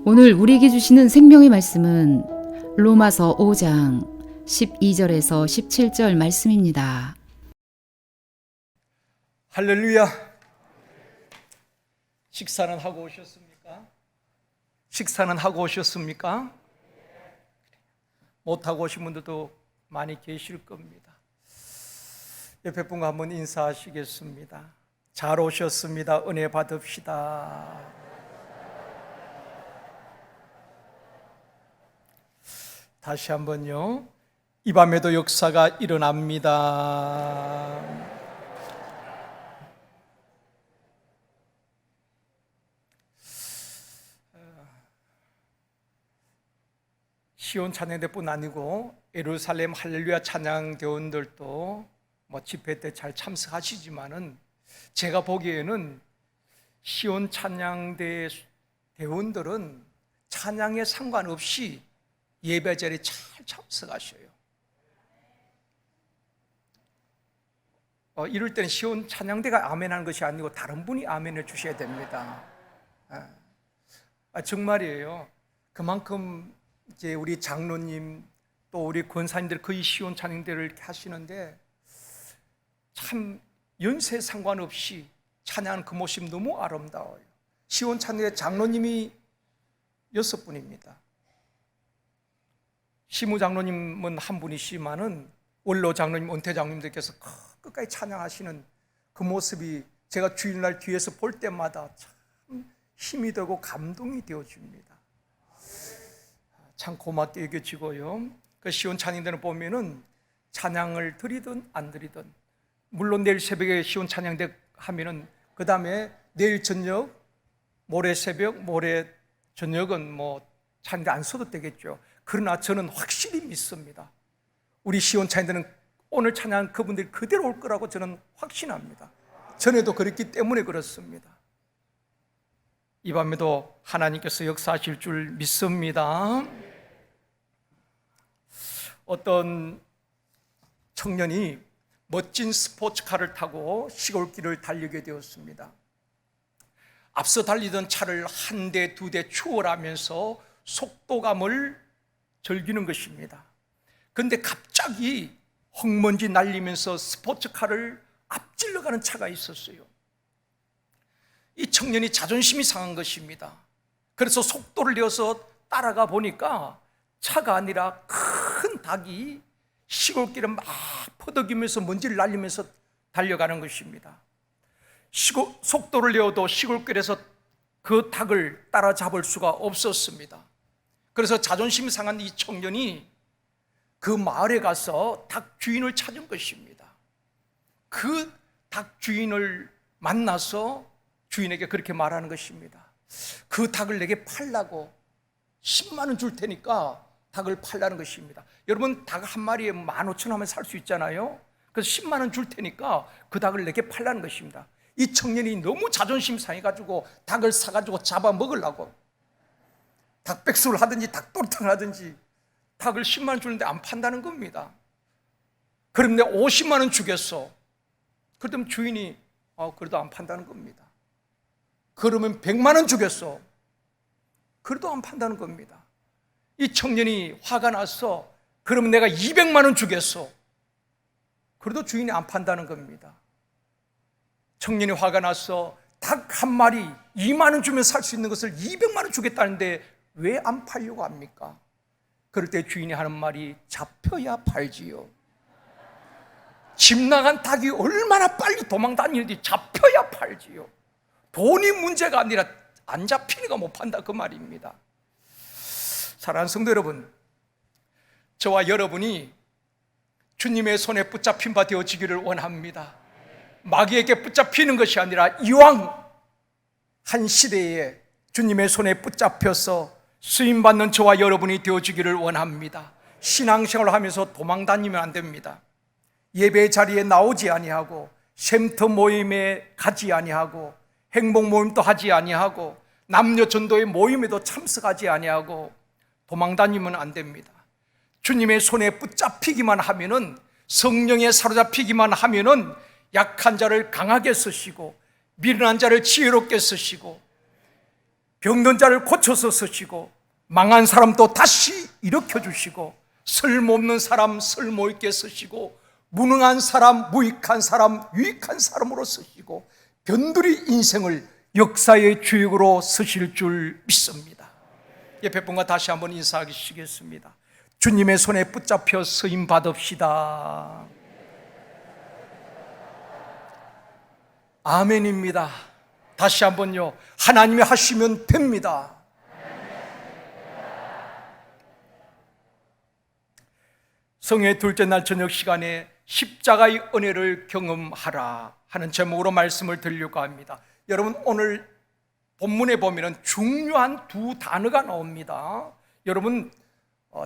오늘 우리에게 주시는 생명의 말씀은 로마서 5장 12절에서 17절 말씀입니다. 할렐루야. 식사는 하고 오셨습니까? 식사는 하고 오셨습니까? 못하고 오신 분들도 많이 계실 겁니다. 옆에 분과 한번 인사하시겠습니다. 잘 오셨습니다. 은혜 받읍시다. 다시 한번요. 이 밤에도 역사가 일어납니다. 시온 찬양대뿐 아니고 예루살렘 할렐루야 찬양 대원들도 집회 때 잘 참석하시지만은 제가 보기에는 시온 찬양대 대원들은 찬양에 상관없이 예배 자리에 잘 참석하셔요. 이럴 때는 시온 찬양대가 아멘하는 것이 아니고 다른 분이 아멘을 주셔야 됩니다. 정말이에요. 그만큼 이제 우리 장로님 또 우리 권사님들 거의 시온 찬양대를 이렇게 하시는데 참 연세 상관없이 찬양하는 그 모습 너무 아름다워요. 시온 찬양대 장로님이 6분입니다. 시무 장로님은 한 분이시지만은 원로 장로님, 은퇴 장로님들께서 끝까지 찬양하시는 그 모습이 제가 주일날 뒤에서 볼 때마다 참 힘이 되고 감동이 되어집니다. 참 고맙게 여겨지고요. 그 시온 찬양대는 보면은 찬양을 드리든 안 드리든, 물론 내일 새벽에 시온 찬양대 하면은 그 다음에 내일 저녁, 모레 새벽, 모레 저녁은 찬양대 안 써도 되겠죠. 그러나 저는 확실히 믿습니다. 우리 시온 찬양대는 오늘 찬양 그분들이 그대로 올 거라고 저는 확신합니다. 전에도 그랬기 때문에 그렇습니다. 이 밤에도 하나님께서 역사하실 줄 믿습니다. 어떤 청년이 멋진 스포츠카를 타고 시골길을 달리게 되었습니다. 앞서 달리던 차를 한 대, 두 대 추월하면서 속도감을 즐기는 것입니다. 그런데 갑자기 흙먼지 날리면서 스포츠카를 앞질러 가는 차가 있었어요. 이 청년이 자존심이 상한 것입니다. 그래서 속도를 내어서 따라가 보니까 차가 아니라 큰 닭이 시골길을 막 퍼덕이면서 먼지를 날리면서 달려가는 것입니다. 속도를 내어도 시골길에서 그 닭을 따라잡을 수가 없었습니다. 그래서 자존심이 상한 이 청년이 그 마을에 가서 닭 주인을 찾은 것입니다. 그 닭 주인을 만나서 주인에게 그렇게 말하는 것입니다. 그 닭을 내게 팔라고 10만 원 줄 테니까 닭을 팔라는 것입니다. 여러분, 닭 한 마리에 15,000원 하면 살 수 있잖아요. 그래서 10만 원 줄 테니까 그 닭을 내게 팔라는 것입니다. 이 청년이 너무 자존심 상해가지고 닭을 사가지고 잡아 먹으려고 닭백숙을 하든지 닭도리탕을 하든지 닭을 10만 원 주는데 안 판다는 겁니다. 그럼 내가 50만 원 주겠어. 그러면 주인이 그래도 안 판다는 겁니다. 그러면 100만 원 주겠어. 그래도 안 판다는 겁니다. 이 청년이 화가 났어. 그러면 내가 200만 원 주겠어. 그래도 주인이 안 판다는 겁니다. 청년이 화가 났어. 닭 한 마리 2만 원 주면 살 수 있는 것을 200만 원 주겠다는데 왜 안 팔려고 합니까? 그럴 때 주인이 하는 말이 잡혀야 팔지요. 집 나간 닭이 얼마나 빨리 도망 다니는지 잡혀야 팔지요. 돈이 문제가 아니라 안 잡히니까 못 판다 그 말입니다. 사랑하는 성도 여러분, 저와 여러분이 주님의 손에 붙잡힌 바 되어지기를 원합니다. 마귀에게 붙잡히는 것이 아니라 이왕 한 시대에 주님의 손에 붙잡혀서 쓰임받는 저와 여러분이 되어지기를 원합니다. 신앙생활을 하면서 도망 다니면 안 됩니다. 예배 자리에 나오지 아니하고 쉼터 모임에 가지 아니하고 행복 모임도 하지 아니하고 남녀 전도의 모임에도 참석하지 아니하고 도망 다니면 안 됩니다. 주님의 손에 붙잡히기만 하면은, 성령에 사로잡히기만 하면은 약한 자를 강하게 쓰시고 미련한 자를 지혜롭게 쓰시고 병든 자를 고쳐서 쓰시고 망한 사람도 다시 일으켜주시고 쓸모없는 사람 쓸모있게 쓰시고 무능한 사람 무익한 사람 유익한 사람으로 쓰시고 변두리 인생을 역사의 주역으로 쓰실 줄 믿습니다. 옆에 분과 다시 한번 인사하시겠습니다. 주님의 손에 붙잡혀 쓰임 받읍시다. 아멘입니다. 다시 한번요. 하나님이 하시면 됩니다. 성의 둘째 날 저녁 시간에 십자가의 은혜를 경험하라 하는 제목으로 말씀을 드리려고 합니다. 여러분, 오늘 본문에 보면 중요한 두 단어가 나옵니다. 여러분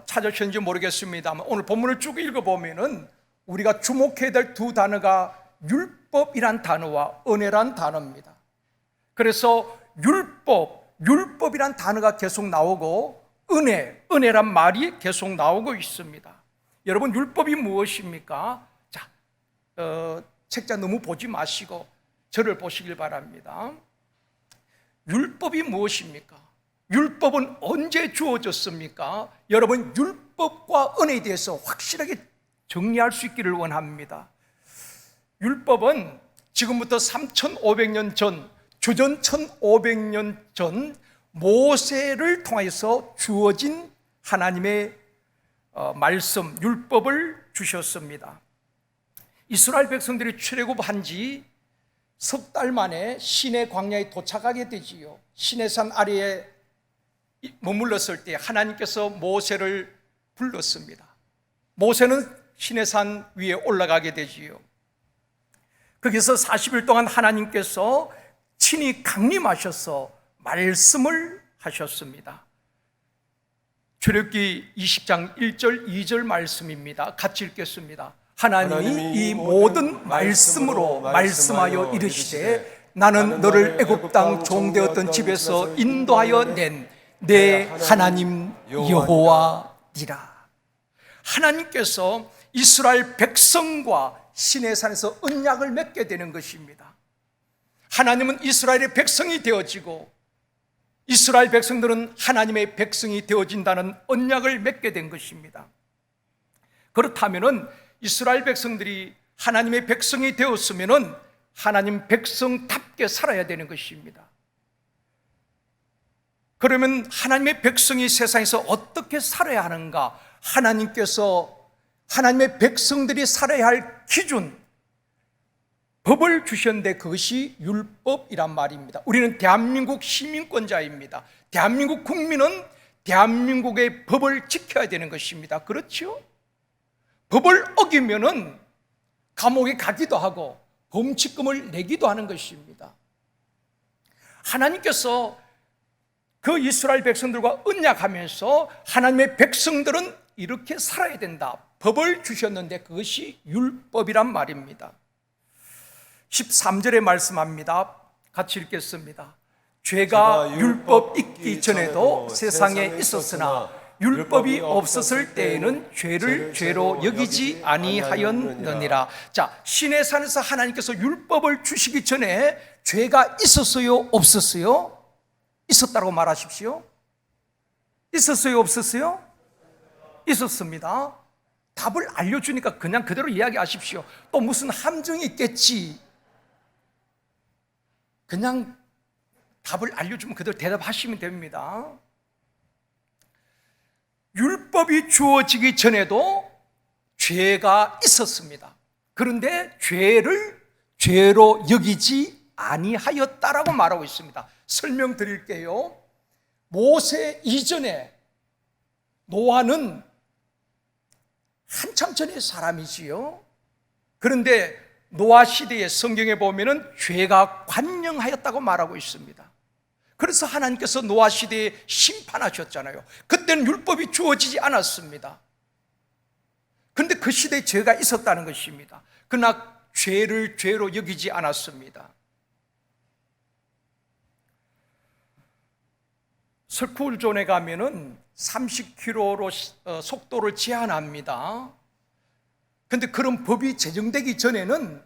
찾으셨는지 모르겠습니다만 오늘 본문을 쭉 읽어보면 우리가 주목해야 될 두 단어가 율법이란 단어와 은혜란 단어입니다. 그래서 율법이란 단어가 계속 나오고 은혜란 말이 계속 나오고 있습니다. 여러분, 율법이 무엇입니까? 자, 책자 너무 보지 마시고 저를 보시길 바랍니다. 율법이 무엇입니까? 율법은 언제 주어졌습니까? 여러분, 율법과 은혜에 대해서 확실하게 정리할 수 있기를 원합니다. 율법은 지금부터 3,500년 전, 주전 1,500년 전 모세를 통해서 주어진 하나님의 말씀, 율법을 주셨습니다. 이스라엘 백성들이 출애굽한 지 석 달 만에 시내 광야에 도착하게 되지요. 시내산 아래에 머물렀을 때 하나님께서 모세를 불렀습니다. 모세는 시내산 위에 올라가게 되지요. 거기서 40일 동안 하나님께서 친히 강림하셔서 말씀을 하셨습니다. 출애굽기 20장 1절 2절 말씀입니다. 같이 읽겠습니다. 하나님이 이 모든 말씀으로 말씀하여 이르시되 나는 너를 애굽 땅 종되었던 집에서 인도하여 낸 내 하나님 여호와니라. 하나님께서 이스라엘 백성과 시내산에서 언약을 맺게 되는 것입니다. 하나님은 이스라엘의 백성이 되어지고 이스라엘 백성들은 하나님의 백성이 되어진다는 언약을 맺게 된 것입니다. 그렇다면 이스라엘 백성들이 하나님의 백성이 되었으면 하나님 백성답게 살아야 되는 것입니다. 그러면 하나님의 백성이 세상에서 어떻게 살아야 하는가? 하나님께서 하나님의 백성들이 살아야 할 기준, 법을 주셨는데 그것이 율법이란 말입니다. 우리는 대한민국 시민권자입니다. 대한민국 국민은 대한민국의 법을 지켜야 되는 것입니다. 그렇죠? 법을 어기면은 감옥에 가기도 하고 범칙금을 내기도 하는 것입니다. 하나님께서 그 이스라엘 백성들과 언약하면서 하나님의 백성들은 이렇게 살아야 된다. 법을 주셨는데 그것이 율법이란 말입니다. 13절에 말씀합니다. 같이 읽겠습니다. 죄가 율법 있기 전에도 세상에 있었으나 율법이 없었을 때에는 죄를 죄로 여기지 아니하였느니라. 자, 시내산에서 하나님께서 율법을 주시기 전에 죄가 있었어요? 없었어요? 있었다고 말하십시오. 있었어요? 없었어요? 있었습니다. 답을 알려주니까 그냥 그대로 이야기하십시오. 또 무슨 함정이 있겠지. 그냥 답을 알려주면 그대로 대답하시면 됩니다. 율법이 주어지기 전에도 죄가 있었습니다. 그런데 죄를 죄로 여기지 아니하였다라고 말하고 있습니다. 설명드릴게요. 모세 이전에 노아는 한참 전의 사람이지요. 그런데 노아 시대의 성경에 보면은 죄가 관영하였다고 말하고 있습니다. 그래서 하나님께서 노아 시대에 심판하셨잖아요. 그때는 율법이 주어지지 않았습니다. 그런데 그 시대에 죄가 있었다는 것입니다. 그러나 죄를 죄로 여기지 않았습니다. 스쿨존에 가면은 30km로 속도를 제한합니다. 그런데 그런 법이 제정되기 전에는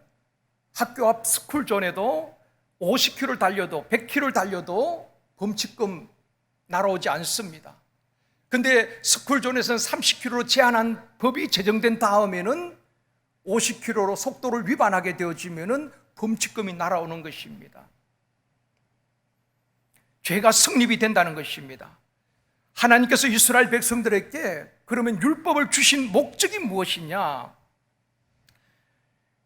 학교 앞 스쿨존에도 50km를 달려도 100km를 달려도 범칙금 날아오지 않습니다. 근데 스쿨존에서는 30km로 제한한 법이 제정된 다음에는 50km로 속도를 위반하게 되어지면은 범칙금이 날아오는 것입니다. 죄가 성립이 된다는 것입니다. 하나님께서 이스라엘 백성들에게 그러면 율법을 주신 목적이 무엇이냐?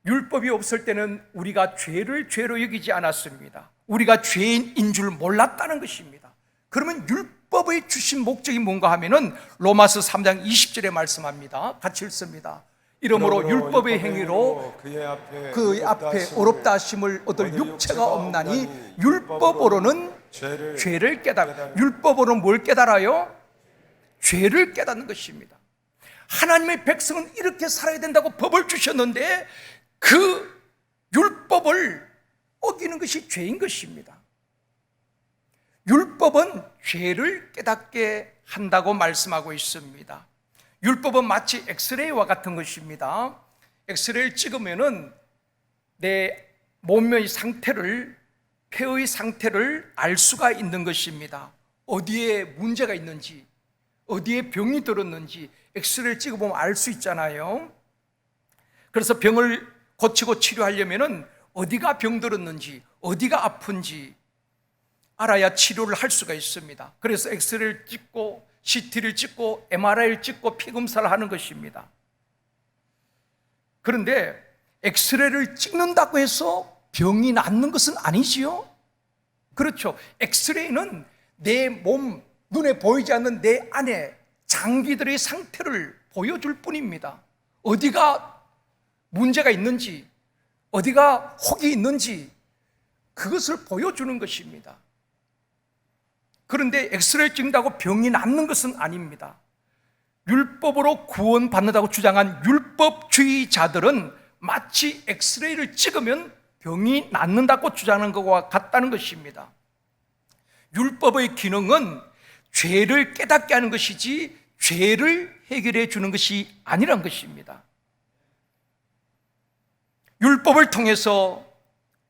율법이 없을 때는 우리가 죄를 죄로 여기지 않았습니다. 우리가 죄인인 줄 몰랐다는 것입니다. 그러면 율법의 주신 목적이 뭔가 하면은 로마서 3장 20절에 말씀합니다. 같이 읽습니다. 이러므로 율법의 행위로 그의 앞에 어렵다 하심을 얻을 육체가 없나니 율법으로는 죄를 깨달아. 율법으로는 뭘 깨달아요? 죄를 깨닫는 것입니다. 하나님의 백성은 이렇게 살아야 된다고 법을 주셨는데 그 율법을 어기는 것이 죄인 것입니다. 율법은 죄를 깨닫게 한다고 말씀하고 있습니다. 율법은 마치 엑스레이와 같은 것입니다. 엑스레이를 찍으면은 내 몸의 상태를, 폐의 상태를 알 수가 있는 것입니다. 어디에 문제가 있는지, 어디에 병이 들었는지 엑스레이를 찍어보면 알 수 있잖아요. 그래서 병을 고치고 치료하려면은 어디가 병들었는지, 어디가 아픈지 알아야 치료를 할 수가 있습니다. 그래서 엑스레이를 찍고 CT를 찍고 MRI를 찍고 피검사를 하는 것입니다. 그런데 엑스레이를 찍는다고 해서 병이 낫는 것은 아니지요? 그렇죠. 엑스레이는 내 몸, 눈에 보이지 않는 내 안에 장기들의 상태를 보여줄 뿐입니다. 어디가 문제가 있는지, 어디가 혹이 있는지 그것을 보여주는 것입니다. 그런데 엑스레이를 찍는다고 병이 낫는 것은 아닙니다. 율법으로 구원받는다고 주장한 율법주의자들은 마치 엑스레이를 찍으면 병이 낫는다고 주장하는 것과 같다는 것입니다. 율법의 기능은 죄를 깨닫게 하는 것이지 죄를 해결해 주는 것이 아니란 것입니다. 율법을 통해서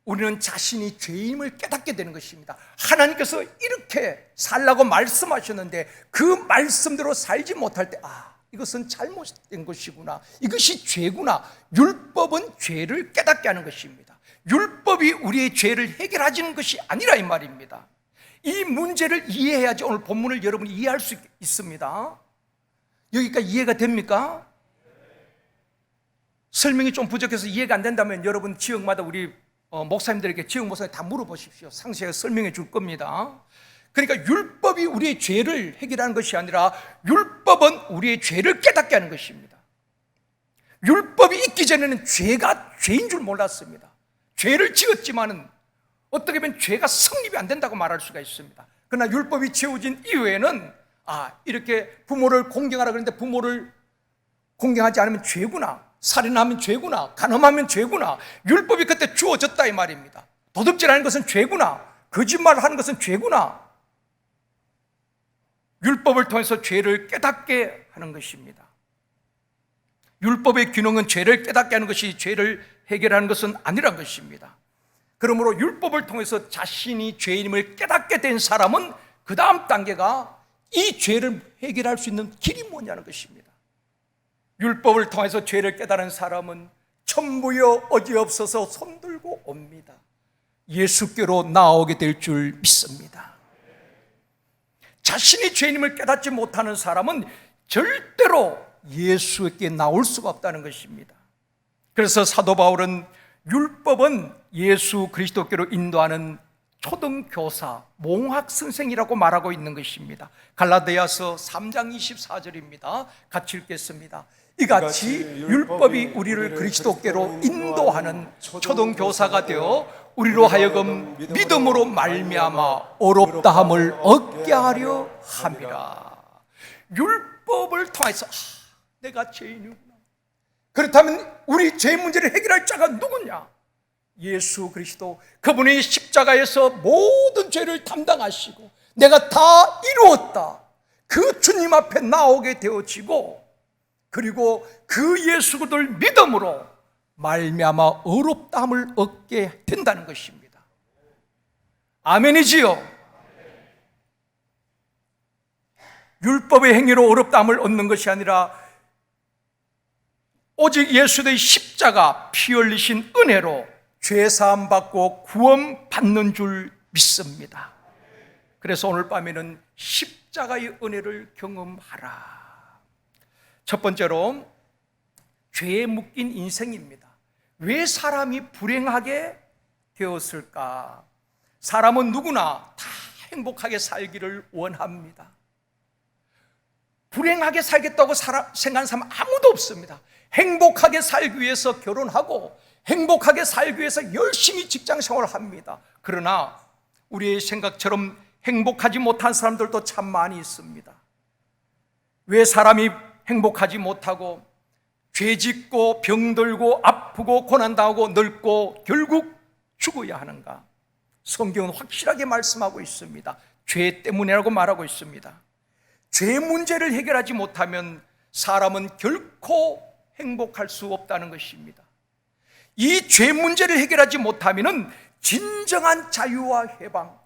우리는 자신이 죄임을 깨닫게 되는 것입니다. 하나님께서 이렇게 살라고 말씀하셨는데 그 말씀대로 살지 못할 때 이것은 잘못된 것이구나, 이것이 죄구나. 율법은 죄를 깨닫게 하는 것입니다. 율법이 우리의 죄를 해결하지는 것이 아니라 이 말입니다. 이 문제를 이해해야지 오늘 본문을 여러분이 이해할 수 있습니다. 여기까지 이해가 됩니까? 설명이 좀 부족해서 이해가 안 된다면 여러분 지역마다 우리 목사님들에게, 지역 목사님 다 물어보십시오. 상세하게 설명해 줄 겁니다. 그러니까 율법이 우리의 죄를 해결하는 것이 아니라 율법은 우리의 죄를 깨닫게 하는 것입니다. 율법이 있기 전에는 죄가 죄인 줄 몰랐습니다. 죄를 지었지만은 어떻게 보면 죄가 성립이 안 된다고 말할 수가 있습니다. 그러나 율법이 채워진 이후에는 이렇게 부모를 공경하라 그랬는데 부모를 공경하지 않으면 죄구나, 살인하면 죄구나, 간음하면 죄구나. 율법이 그때 주어졌다 이 말입니다. 도둑질하는 것은 죄구나, 거짓말하는 것은 죄구나. 율법을 통해서 죄를 깨닫게 하는 것입니다. 율법의 기능은 죄를 깨닫게 하는 것이 죄를 해결하는 것은 아니란 것입니다. 그러므로 율법을 통해서 자신이 죄인임을 깨닫게 된 사람은 그 다음 단계가 이 죄를 해결할 수 있는 길이 뭐냐는 것입니다. 율법을 통해서 죄를 깨달은 사람은 천부여 어지없어서 손들고 옵니다. 예수께로 나오게 될 줄 믿습니다. 자신이 죄인임을 깨닫지 못하는 사람은 절대로 예수께 나올 수가 없다는 것입니다. 그래서 사도 바울은 율법은 예수 그리스도께로 인도하는 초등교사, 몽학선생이라고 말하고 있는 것입니다. 갈라디아서 3장 24절입니다. 같이 읽겠습니다. 이같이 율법이 우리를 그리스도께로 인도하는 초등교사가 되어 우리로 하여금 믿음으로 말미암아 어렵다함을 얻게 하려 함이라. 율법을 통해서 내가 죄인이구나. 그렇다면 우리 죄 문제를 해결할 자가 누구냐? 예수 그리스도. 그분이 십자가에서 모든 죄를 담당하시고 내가 다 이루었다, 그 주님 앞에 나오게 되어지고, 그리고 그 예수 그리스도를 믿음으로 말미암아 의롭다함을 얻게 된다는 것입니다. 아멘이지요? 율법의 행위로 어렵다함을 얻는 것이 아니라 오직 예수의 십자가 피 흘리신 은혜로 죄 사함 받고 구원 받는 줄 믿습니다. 그래서 오늘 밤에는 십자가의 은혜를 경험하라. 첫 번째로 죄에 묶인 인생입니다. 왜 사람이 불행하게 되었을까? 사람은 누구나 다 행복하게 살기를 원합니다. 불행하게 살겠다고 생각하는 사람 아무도 없습니다. 행복하게 살기 위해서 결혼하고 행복하게 살기 위해서 열심히 직장 생활을 합니다. 그러나 우리의 생각처럼 행복하지 못한 사람들도 참 많이 있습니다. 왜 사람이 행복하지 못하고 죄짓고 병들고 아프고 고난당하고 늙고 결국 죽어야 하는가? 성경은 확실하게 말씀하고 있습니다. 죄 때문이라고 말하고 있습니다. 죄 문제를 해결하지 못하면 사람은 결코 행복할 수 없다는 것입니다. 이 죄 문제를 해결하지 못하면 진정한 자유와 해방,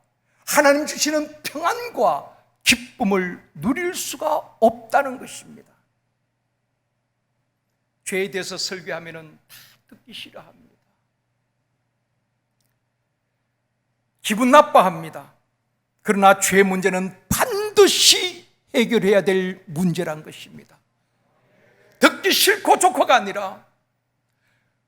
하나님 주시는 평안과 기쁨을 누릴 수가 없다는 것입니다. 죄에 대해서 설교하면 다 듣기 싫어합니다. 기분 나빠합니다. 그러나 죄 문제는 반드시 해결해야 될 문제란 것입니다. 듣기 싫고 좋고가 아니라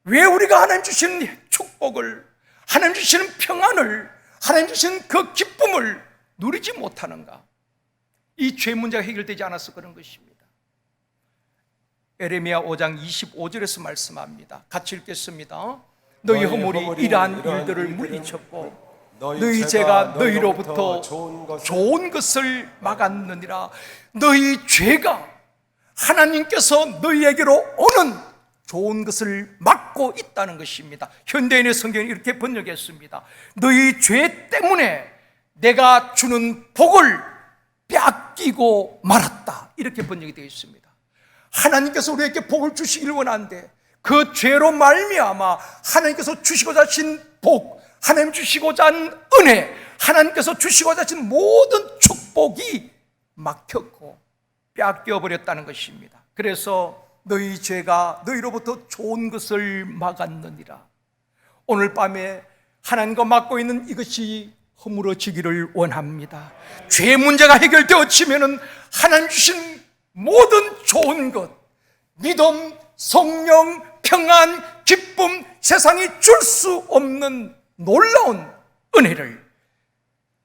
왜 우리가 하나님 주시는 축복을, 하나님 주시는 평안을, 하나님 주시는 그 기쁨을 누리지 못하는가? 이 죄 문제가 해결되지 않아서 그런 것입니다. 에레미야 5장 25절에서 말씀합니다. 같이 읽겠습니다. 너희 허물이 이러한 일들을 물리쳤고 너희 죄가 너희로부터 좋은 것을 막았느니라. 너희 죄가 하나님께서 너희에게로 오는 좋은 것을 막고 있다는 것입니다. 현대인의 성경이 이렇게 번역했습니다. 너희 죄 때문에 내가 주는 복을 빼앗기고 말았다. 이렇게 번역이 되어 있습니다. 하나님께서 우리에게 복을 주시기를 원하는데 그 죄로 말미암아 하나님께서 주시고자 하신 복, 하나님 주시고자 하는 은혜, 하나님께서 주시고자 하신 모든 축복이 막혔고 빼앗겨 버렸다는 것입니다. 그래서 너희 죄가 너희로부터 좋은 것을 막았느니라. 오늘 밤에 하나님과 막고 있는 이것이 허물어지기를 원합니다. 죄 문제가 해결되어지면은 하나님 주신 모든 좋은 것, 믿음, 성령, 평안, 기쁨, 세상이 줄 수 없는 놀라운 은혜를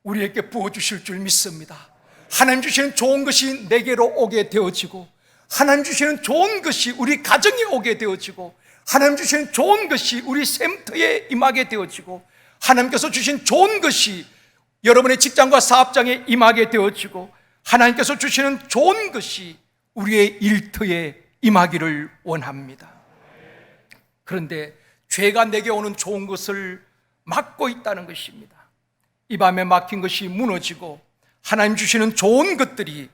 우리에게 부어주실 줄 믿습니다. 하나님 주시는 좋은 것이 내게로 오게 되어지고, 하나님 주시는 좋은 것이 우리 가정에 오게 되어지고, 하나님 주시는 좋은 것이 우리 샘터에 임하게 되어지고, 하나님께서 주신 좋은 것이 여러분의 직장과 사업장에 임하게 되어지고, 하나님께서 주시는 좋은 것이 우리의 일터에 임하기를 원합니다. 그런데 죄가 내게 오는 좋은 것을 막고 있다는 것입니다. 이 밤에 막힌 것이 무너지고 하나님 주시는 좋은 것들이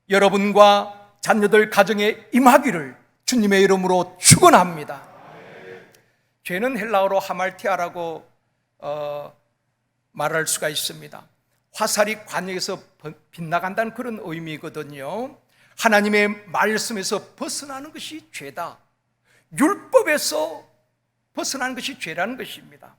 여러분과 자녀들 가정에 임하기를 주님의 이름으로 축원합니다. 죄는 헬라어로 하말티아라고 말할 수가 있습니다. 화살이 관역에서 빗나간다는 그런 의미거든요. 하나님의 말씀에서 벗어나는 것이 죄다. 율법에서 벗어나는 것이 죄라는 것입니다.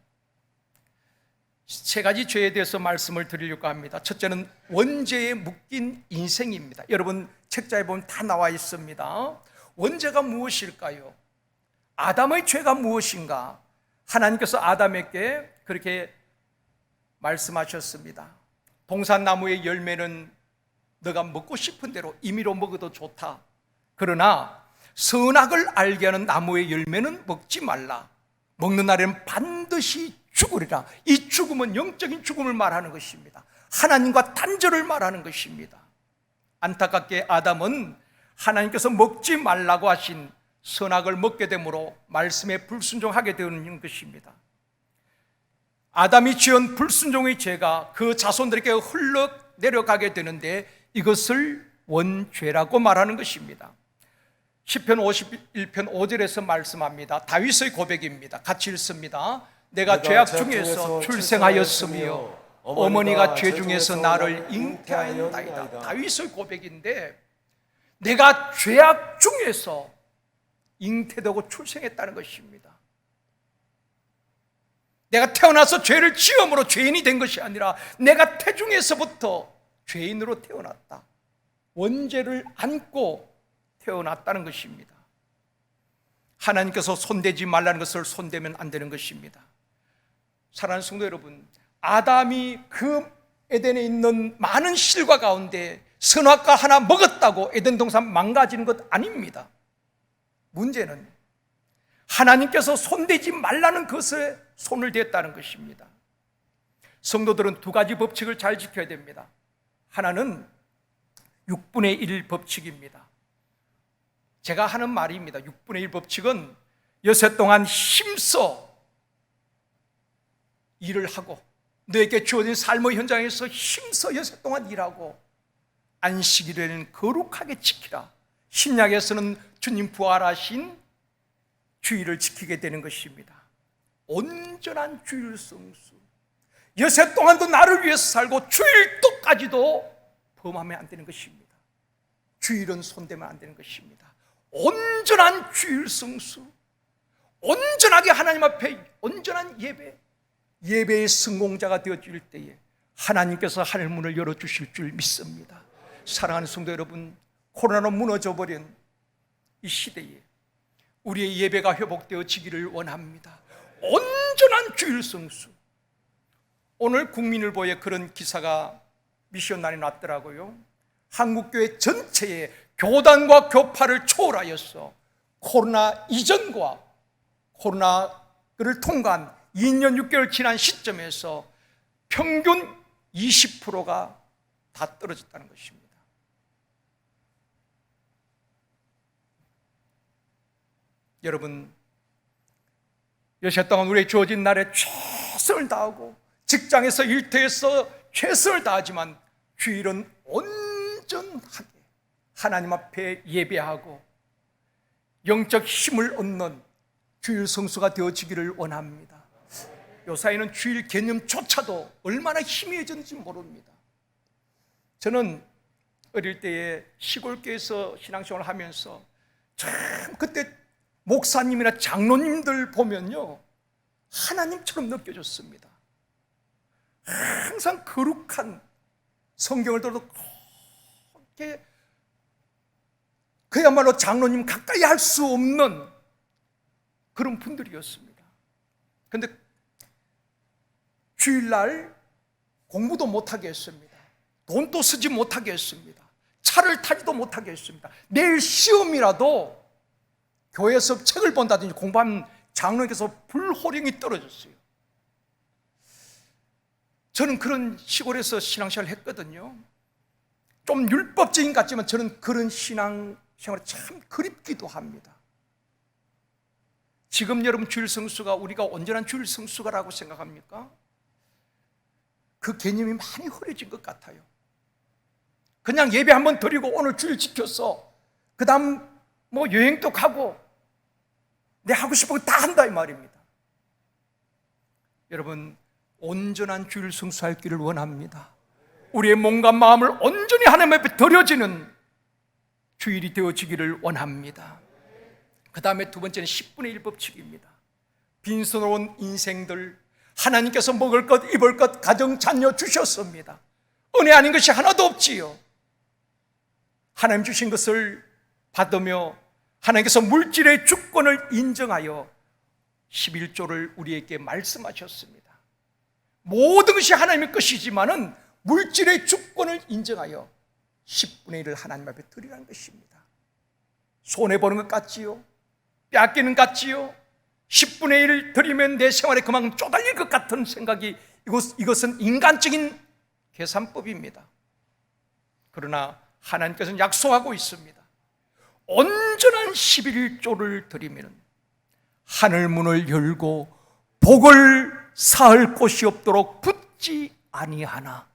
세 가지 죄에 대해서 말씀을 드리려고 합니다. 첫째는 원죄에 묶인 인생입니다. 여러분 책자에 보면 다 나와 있습니다. 원죄가 무엇일까요? 아담의 죄가 무엇인가? 하나님께서 아담에게 그렇게 말씀하셨습니다. 동산나무의 열매는 너가 먹고 싶은 대로 임의로 먹어도 좋다. 그러나 선악을 알게 하는 나무의 열매는 먹지 말라. 먹는 날에는 반드시 죽으리라. 이 죽음은 영적인 죽음을 말하는 것입니다. 하나님과 단절을 말하는 것입니다. 안타깝게 아담은 하나님께서 먹지 말라고 하신 선악을 먹게 되므로 말씀에 불순종하게 되는 것입니다. 아담이 지은 불순종의 죄가 그 자손들에게 흘러 내려가게 되는데 이것을 원죄라고 말하는 것입니다. 시편 51편 5절에서 말씀합니다. 다윗의 고백입니다. 같이 읽습니다. 내가 죄악 중에서 출생하였으며 어머니가 죄 중에서 나를 잉태하였나이다. 다윗의 고백인데 내가 죄악 중에서 잉태되고 출생했다는 것입니다. 내가 태어나서 죄를 지음으로 죄인이 된 것이 아니라 내가 태중에서부터 죄인으로 태어났다. 원죄를 안고 태어났다는 것입니다. 하나님께서 손대지 말라는 것을 손대면 안 되는 것입니다. 사랑하는 성도 여러분, 아담이 그 에덴에 있는 많은 실과 가운데 선악과 하나 먹었다고 에덴 동산 망가지는 것 아닙니다. 문제는 하나님께서 손대지 말라는 것에 손을 댔다는 것입니다. 성도들은 두 가지 법칙을 잘 지켜야 됩니다. 하나는 6분의 1 법칙입니다. 제가 하는 말입니다. 6분의 1 법칙은 여세 동안 힘써 일을 하고 너에게 주어진 삶의 현장에서 힘써 여세 동안 일하고 안식일에는 거룩하게 지키라. 신약에서는 주님 부활하신 주일을 지키게 되는 것입니다. 온전한 주일 성수. 여세 동안도 나를 위해서 살고 주일도까지도 범하면 안 되는 것입니다. 주일은 손대면 안 되는 것입니다. 온전한 주일 성수, 온전하게 하나님 앞에 온전한 예배의 성공자가 되어질 때에 하나님께서 하늘 문을 열어주실 줄 믿습니다. 사랑하는 성도 여러분, 코로나로 무너져버린 이 시대에 우리의 예배가 회복되어지기를 원합니다. 온전한 주일 성수. 오늘 국민일보에 그런 기사가 미션날이 났더라고요. 한국교회 전체에 교단과 교파를 초월하여서 코로나 이전과 코로나를 통과한 2년 6개월 지난 시점에서 평균 20%가 다 떨어졌다는 것입니다. 여러분, 여세 동안 우리의 주어진 날에 최선을 다하고 직장에서 일터에서 최선을 다하지만 주일은 온전하게 하나님 앞에 예배하고 영적 힘을 얻는 주일 성수가 되어지기를 원합니다. 요사이는 주일 개념조차도 얼마나 희미해졌는지 모릅니다. 저는 어릴 때에 시골교회에서 신앙생활을 하면서 참 그때 목사님이나 장로님들 보면요 하나님처럼 느껴졌습니다. 항상 거룩한 성경을 들어도 그렇게 그야말로 장로님 가까이 할 수 없는 그런 분들이었습니다. 그런데 주일날 공부도 못하게 했습니다. 돈도 쓰지 못하게 했습니다. 차를 타지도 못하게 했습니다. 내일 시험이라도 교회에서 책을 본다든지 공부하면 장로님께서 불호령이 떨어졌어요. 저는 그런 시골에서 신앙생활을 했거든요. 좀 율법적인 것 같지만 저는 그런 신앙생활이 참 그립기도 합니다. 지금 여러분 주일 성수가 우리가 온전한 주일 성수가라고 생각합니까? 그 개념이 많이 흐려진 것 같아요. 그냥 예배 한번 드리고 오늘 주일 지켰어. 그 다음 뭐 여행도 가고 내 하고 싶은 거 다 한다 이 말입니다. 여러분 온전한 주일 성수할 길을 원합니다. 우리의 몸과 마음을 온전히 하나님 앞에 드려지는 주일이 되어지기를 원합니다. 그 다음에 두 번째는 10분의 1 법칙입니다. 빈손으로 온 인생들 하나님께서 먹을 것 입을 것 가정 자녀 주셨습니다. 은혜 아닌 것이 하나도 없지요. 하나님 주신 것을 받으며 하나님께서 물질의 주권을 인정하여 11조를 우리에게 말씀하셨습니다. 모든 것이 하나님의 것이지만은 물질의 주권을 인정하여 10분의 1을 하나님 앞에 드리라는 것입니다. 손해보는 것 같지요? 빼앗기는 것 같지요? 10분의 1을 드리면 내 생활에 그만큼 쪼달릴 것 같은 생각이 이것은 인간적인 계산법입니다. 그러나 하나님께서는 약속하고 있습니다. 온전한 11조를 드리면 하늘 문을 열고 복을 쌓을 곳이 없도록 붙지 아니하나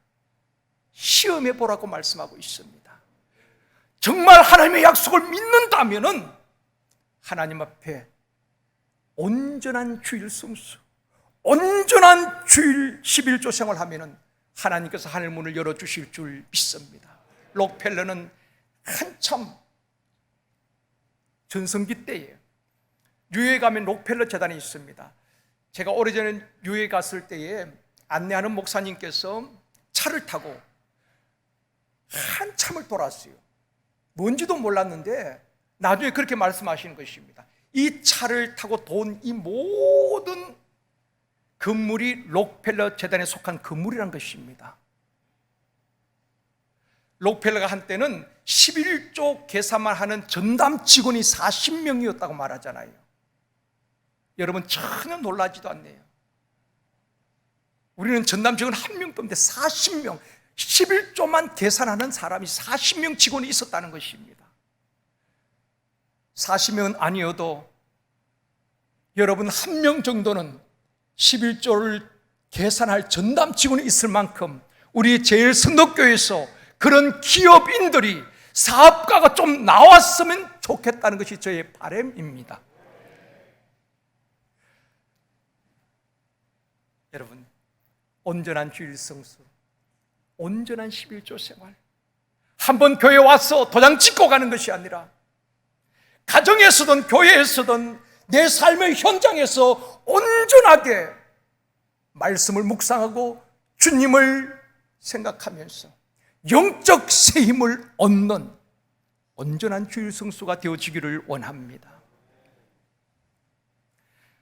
시험해 보라고 말씀하고 있습니다. 정말 하나님의 약속을 믿는다면은 하나님 앞에 온전한 주일 성수, 온전한 주일 11조 생활하면은 하나님께서 하늘 문을 열어주실 줄 믿습니다. 록펠러는 한참 전성기 때예요. 뉴욕에 가면 록펠러 재단이 있습니다. 제가 오래전에 뉴욕에 갔을 때에 안내하는 목사님께서 차를 타고 한참을 돌았어요. 뭔지도 몰랐는데 나중에 그렇게 말씀하시는 것입니다. 이 차를 타고 돈 이 모든 건물이 록펠러 재단에 속한 건물이란 것입니다. 록펠러가 한때는 11조 계산만 하는 전담 직원이 40명이었다고 말하잖아요. 여러분 전혀 놀라지도 않네요. 우리는 전담 직원 한 명도 없는데 40명, 11조만 계산하는 사람이 40명 직원이 있었다는 것입니다. 40명은 아니어도 여러분 한 명 정도는 11조를 계산할 전담 직원이 있을 만큼 우리 제일선덕교회에서 그런 기업인들이 사업가가 좀 나왔으면 좋겠다는 것이 저의 바람입니다. 여러분, 온전한 주일 성수, 온전한 11조 생활, 한번 교회 와서 도장 찍고 가는 것이 아니라 가정에서든 교회에서든 내 삶의 현장에서 온전하게 말씀을 묵상하고 주님을 생각하면서 영적 새 힘을 얻는 온전한 주일 성수가 되어지기를 원합니다.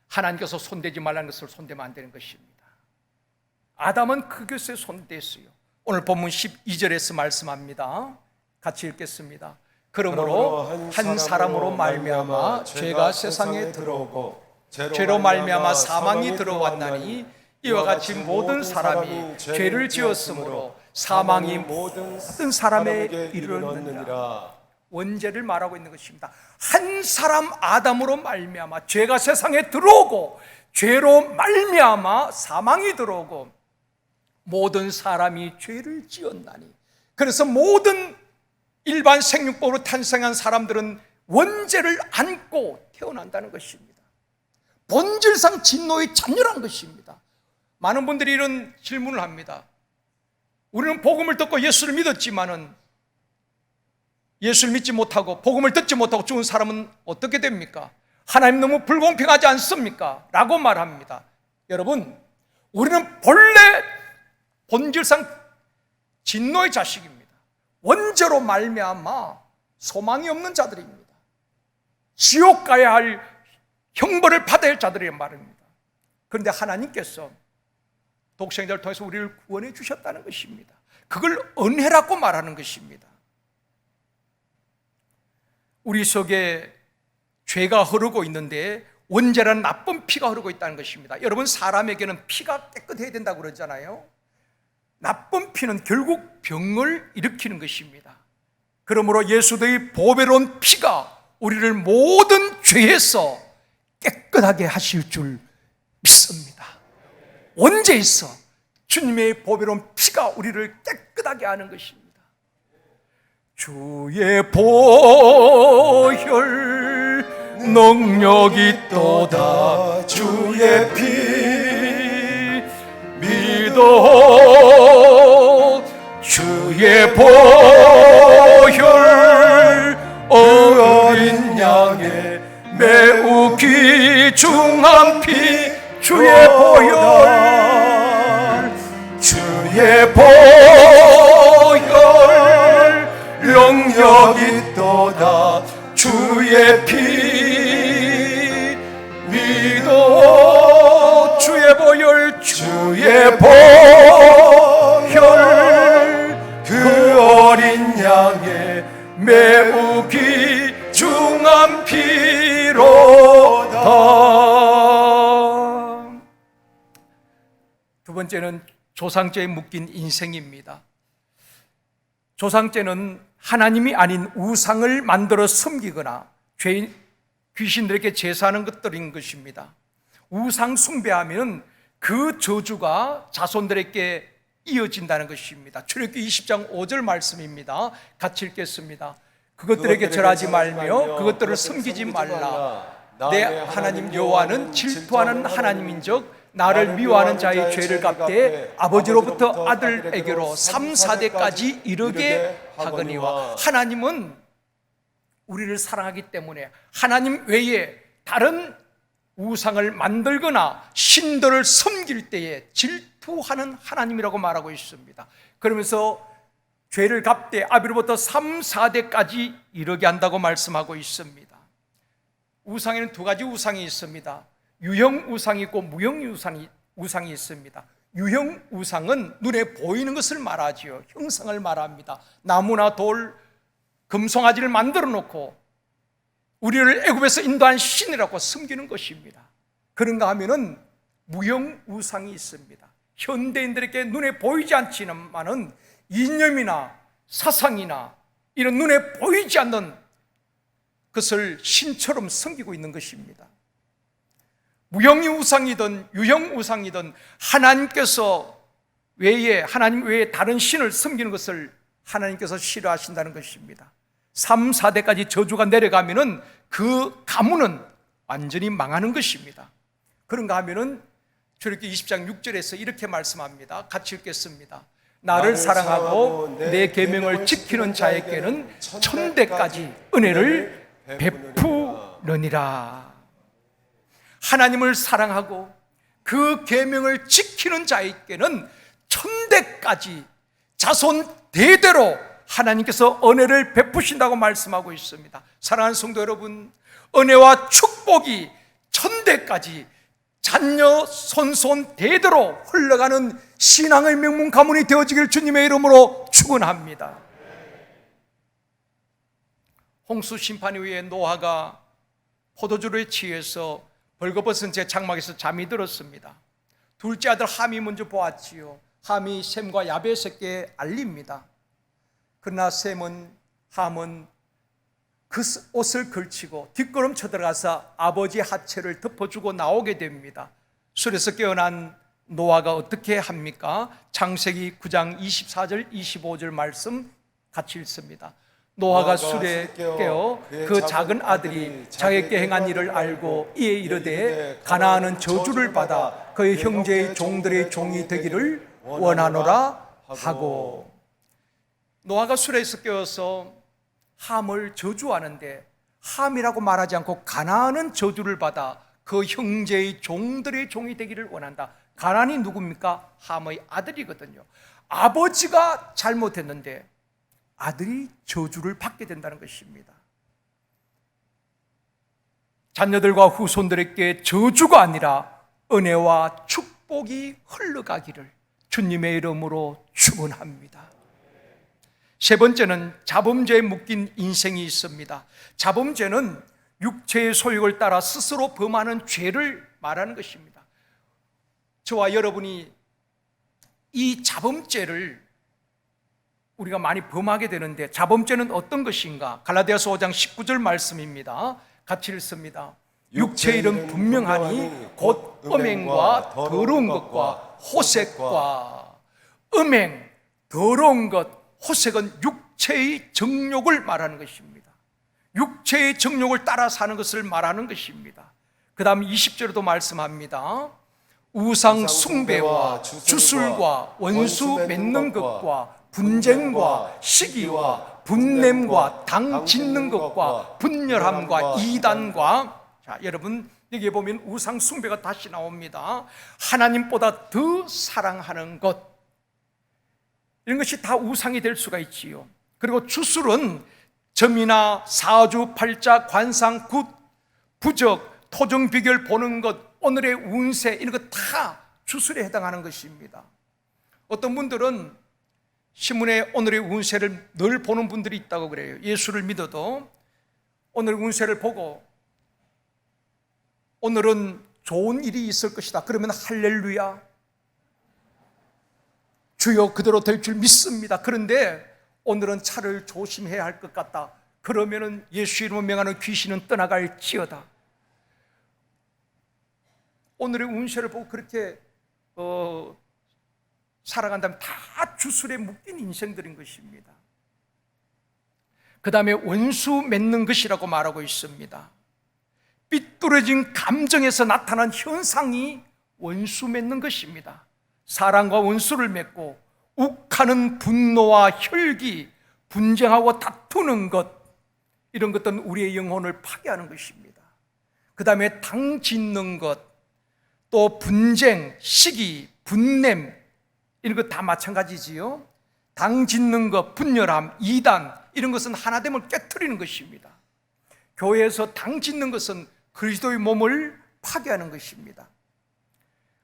하나님께서 손대지 말라는 것을 손대면 안 되는 것입니다. 아담은 그것에 손댔어요. 오늘 본문 12절에서 말씀합니다. 같이 읽겠습니다. 그러므로 한 사람으로 말미암아 죄가 세상에 들어오고 죄로 말미암아 사망이 들어왔나니 이와 같이 모든 사람이 죄를 지었으므로 사망이 모든 사람에 이르렀느니라. 원죄를 말하고 있는 것입니다. 한 사람 아담으로 말미암아 죄가 세상에 들어오고 죄로 말미암아 사망이 들어오고 모든 사람이 죄를 지었나니. 그래서 모든 일반 생육법으로 탄생한 사람들은 원죄를 안고 태어난다는 것입니다. 본질상 진노의 자녀란 것입니다. 많은 분들이 이런 질문을 합니다. 우리는 복음을 듣고 예수를 믿었지만은 예수를 믿지 못하고 복음을 듣지 못하고 죽은 사람은 어떻게 됩니까? 하나님 너무 불공평하지 않습니까? 라고 말합니다. 여러분, 우리는 본래 본질상 진노의 자식입니다. 원죄로 말미암아 소망이 없는 자들입니다. 지옥 가야 할 형벌을 받아야 할 자들이란 말입니다. 그런데 하나님께서 독생자를 통해서 우리를 구원해 주셨다는 것입니다. 그걸 은혜라고 말하는 것입니다. 우리 속에 죄가 흐르고 있는데 원죄라는 나쁜 피가 흐르고 있다는 것입니다. 여러분, 사람에게는 피가 깨끗해야 된다고 그러잖아요. 나쁜 피는 결국 병을 일으키는 것입니다. 그러므로 예수의 보배로운 피가 우리를 모든 죄에서 깨끗하게 하실 줄 믿습니다. 원죄에서 주님의 보배로운 피가 우리를 깨끗하게 하는 것입니다. 주의 보혈 능력이 또다 주의 피 믿어 주의 보혈 어린 양의 매우 귀중한 피 주의 보혈 주의 보혈 능력이 또다 주의 피 믿어 주의 보혈 주의 보혈 그 어린 양의 매우 귀중한 피로다. 두 번째는 조상죄에 묶인 인생입니다. 조상죄는 하나님이 아닌 우상을 만들어 섬기거나 귀신들에게 제사하는 것들인 것입니다. 우상 숭배하면 그 저주가 자손들에게 이어진다는 것입니다. 출애굽기 20장 5절 말씀입니다. 같이 읽겠습니다. 그것들에게 절하지 말며 그것들을 섬기지 말라. 내 하나님 여호와는 질투하는 하나님인즉 나를 미워하는 자의 죄를 갚되 아버지로부터 아들에게로 3, 4대까지 이르게 하거니와. 하나님은 우리를 사랑하기 때문에 하나님 외에 다른 우상을 만들거나 신들을 섬길 때에 질투하는 하나님이라고 말하고 있습니다. 그러면서 죄를 갚되 아비로부터 3, 4대까지 이르게 한다고 말씀하고 있습니다. 우상에는 두 가지 우상이 있습니다. 유형 우상이 있고 무형 우상이 있습니다. 유형 우상은 눈에 보이는 것을 말하지요. 형상을 말합니다. 나무나 돌, 금송아지를 만들어 놓고 우리를 애굽에서 인도한 신이라고 섬기는 것입니다. 그런가 하면은 무형 우상이 있습니다. 현대인들에게 눈에 보이지 않지만은 이념이나 사상이나 이런 눈에 보이지 않는 것을 신처럼 섬기고 있는 것입니다. 무형 우상이든 유형 우상이든 하나님 외에 다른 신을 섬기는 것을 하나님께서 싫어하신다는 것입니다. 3, 4대까지 저주가 내려가면은 그 가문은 완전히 망하는 것입니다. 그런가 하면은 출애굽기 20장 6절에서 이렇게 말씀합니다. 같이 읽겠습니다. 나를 사랑하고 내 계명을 지키는 자에게는 천대까지 은혜를 베푸느니라. 하나님을 사랑하고 그 계명을 지키는 자에게는 천대까지 자손 대대로 하나님께서 은혜를 베푸신다고 말씀하고 있습니다. 사랑하는 성도 여러분, 은혜와 축복이 천대까지 자녀 손손 대대로 흘러가는 신앙의 명문 가문이 되어지길 주님의 이름으로 축원합니다. 홍수 심판 이후에 노아가 포도주를 취해서 벌거벗은 제 장막에서 잠이 들었습니다. 둘째 아들 함이 먼저 보았지요. 함이 셈과 야벳에게 알립니다. 그러나 함은 그 옷을 걸치고 뒷걸음쳐 들어가서 아버지 하체를 덮어주고 나오게 됩니다. 술에서 깨어난 노아가 어떻게 합니까? 창세기 9장 24절 25절 말씀 같이 읽습니다. 노아가 술에 깨어 그 작은 아들이 자기에게 행한 일을 알고 이에 이르되 가나안은 저주를 받아 그의 형제의 종들의 종이 되기를 원하노라 하고. 노아가 술에서 깨어서 함을 저주하는데 함이라고 말하지 않고 가나안은 저주를 받아 그 형제의 종들의 종이 되기를 원한다. 가나안이 누굽니까? 함의 아들이거든요. 아버지가 잘못했는데 아들이 저주를 받게 된다는 것입니다. 자녀들과 후손들에게 저주가 아니라 은혜와 축복이 흘러가기를 주님의 이름으로 축원합니다. 세 번째는 자범죄에 묶인 인생이 있습니다. 자범죄는 육체의 소욕을 따라 스스로 범하는 죄를 말하는 것입니다. 저와 여러분이 이 자범죄를 우리가 많이 범하게 되는데, 자범죄는 어떤 것인가? 갈라디아서 5장 19절 말씀입니다. 같이 읽습니다. 육체의 일은 분명하니 곧 음행과 더러운 것과 호색과. 음행, 더러운 것, 호색은 육체의 정욕을 말하는 것입니다. 육체의 정욕을 따라 사는 것을 말하는 것입니다. 그 다음 20절에도 말씀합니다. 우상 숭배와 주술과 원수 맺는 것과 분쟁과 시기와 분냄과 당 짓는 것과 분열함과 이단과. 자, 여러분 여기에 보면 우상 숭배가 다시 나옵니다. 하나님보다 더 사랑하는 것, 이런 것이 다 우상이 될 수가 있지요. 그리고 주술은 점이나 사주, 팔자, 관상, 굿, 부적, 토정, 비결 보는 것, 오늘의 운세, 이런 것 다 주술에 해당하는 것입니다. 어떤 분들은 신문에 오늘의 운세를 늘 보는 분들이 있다고 그래요. 예수를 믿어도 오늘 운세를 보고 오늘은 좋은 일이 있을 것이다 그러면 할렐루야, 주여 그대로 될 줄 믿습니다. 그런데 오늘은 차를 조심해야 할 것 같다 그러면은 예수 이름을 명하는 귀신은 떠나갈지어다. 오늘의 운세를 보고 그렇게 살아간다면 다 주술에 묶인 인생들인 것입니다. 그 다음에 원수 맺는 것이라고 말하고 있습니다. 삐뚤어진 감정에서 나타난 현상이 원수 맺는 것입니다. 사랑과 원수를 맺고 욱하는 분노와 혈기, 분쟁하고 다투는 것, 이런 것들은 우리의 영혼을 파괴하는 것입니다. 그 다음에 당 짓는 것, 또 분쟁, 시기, 분냄, 이런 것 다 마찬가지지요. 당 짓는 것, 분열함, 이단, 이런 것은 하나됨을 깨트리는 것입니다. 교회에서 당 짓는 것은 그리스도의 몸을 파괴하는 것입니다.